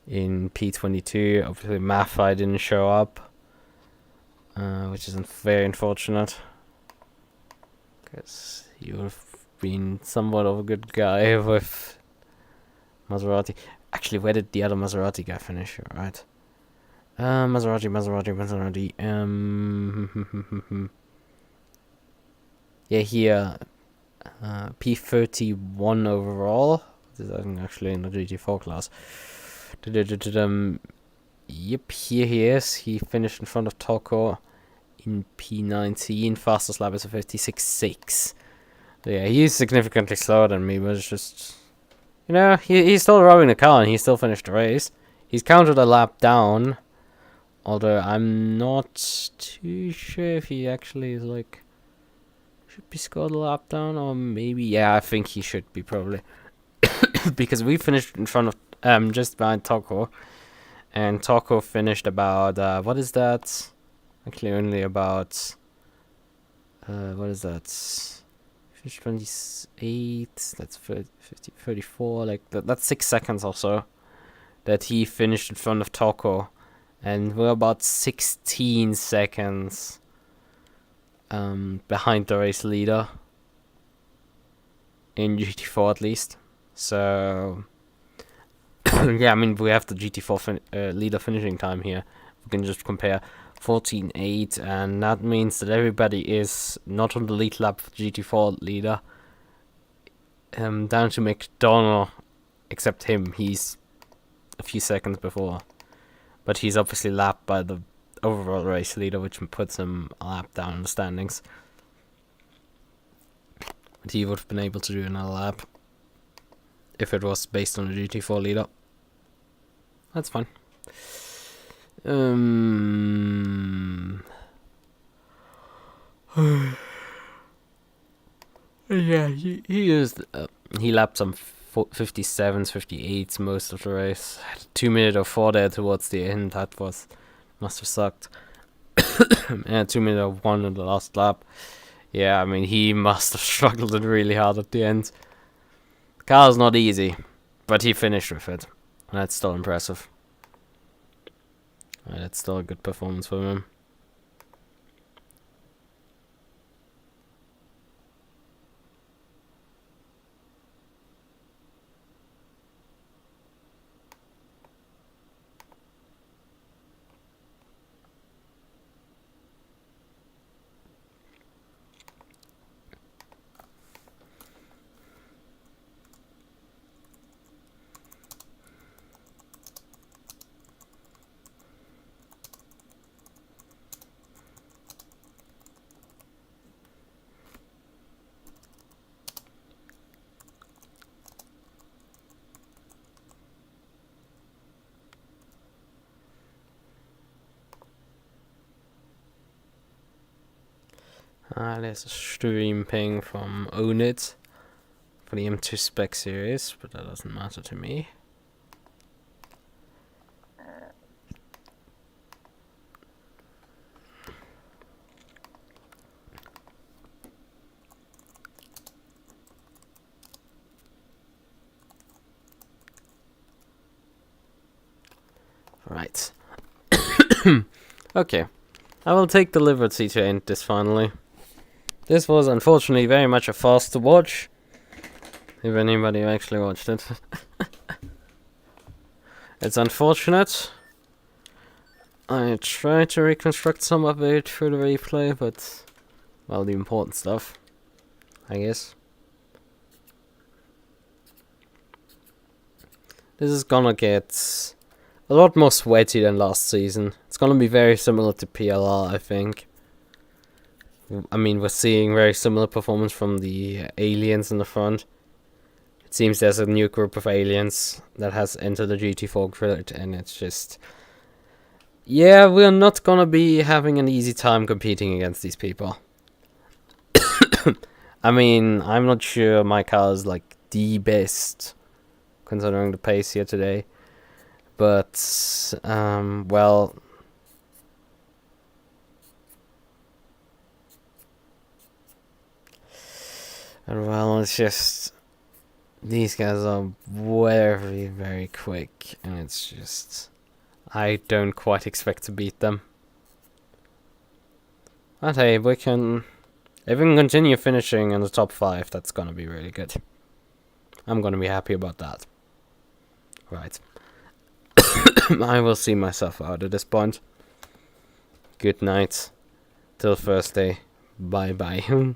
in P22. Obviously Maffei didn't show up, which is very unfortunate, because he would have been somewhat of a good guy with Maserati. Actually, where did the other Maserati guy finish? Right. Maserati. Yeah, here. P31 overall. This is actually in the GT4 class. Yep, here he is. He finished in front of Toko in P19. Fastest lap is a 56.6. Yeah, he's significantly slower than me, but it's just, you know, he's still rowing the car and he still finished the race. He's counted a lap down, although I'm not too sure if he actually is like should be scored a lap down, or maybe, yeah, I think he should be probably. Because we finished in front of, just behind Toko. And Toko finished about, what is that? Actually, only about, what is that? 28, that's 50, 34, like, that's 6 seconds or so. That he finished in front of Toko. And we're about 16 seconds behind the race leader in GT4 at least. So yeah, I mean, we have the GT4 leader finishing time here. We can just compare 14.8, and that means that everybody is not on the lead lap for GT4 leader, down to McDonald, except him. He's a few seconds before, but he's obviously lapped by the overall race leader, which puts him a lap down in the standings. But he would have been able to do another lap if it was based on the GT4 leader. That's fine. Yeah, he used he lapped some 57s, 58s most of the race. Had a 2:04 there towards the end. That must have sucked. And 2:01 in the last lap. Yeah, I mean, he must have struggled it really hard at the end. The car's not easy, but he finished with it, and that's still impressive. That's still a good performance from him. There's a stream ping from Onit for the M2 spec series, but that doesn't matter to me. Right. Okay. I will take the liberty to end this finally. This was unfortunately very much a fast to watch. If anybody actually watched it. It's unfortunate. I tried to reconstruct some of it through the replay, but, well, the important stuff, I guess. This is gonna get a lot more sweaty than last season. It's gonna be very similar to PLR, I think. I mean, we're seeing very similar performance from the aliens in the front. It seems there's a new group of aliens that has entered the GT4 grid, and it's just... yeah, we're not gonna be having an easy time competing against these people. I mean, I'm not sure my car is like the best, considering the pace here today. But, well... well, it's just... these guys are very, very quick, and it's just... I don't quite expect to beat them. But hey, we can... if we can continue finishing in the top 5, that's gonna be really good. I'm gonna be happy about that. Right. I will see myself out at this point. Good night. Till Thursday. Bye bye.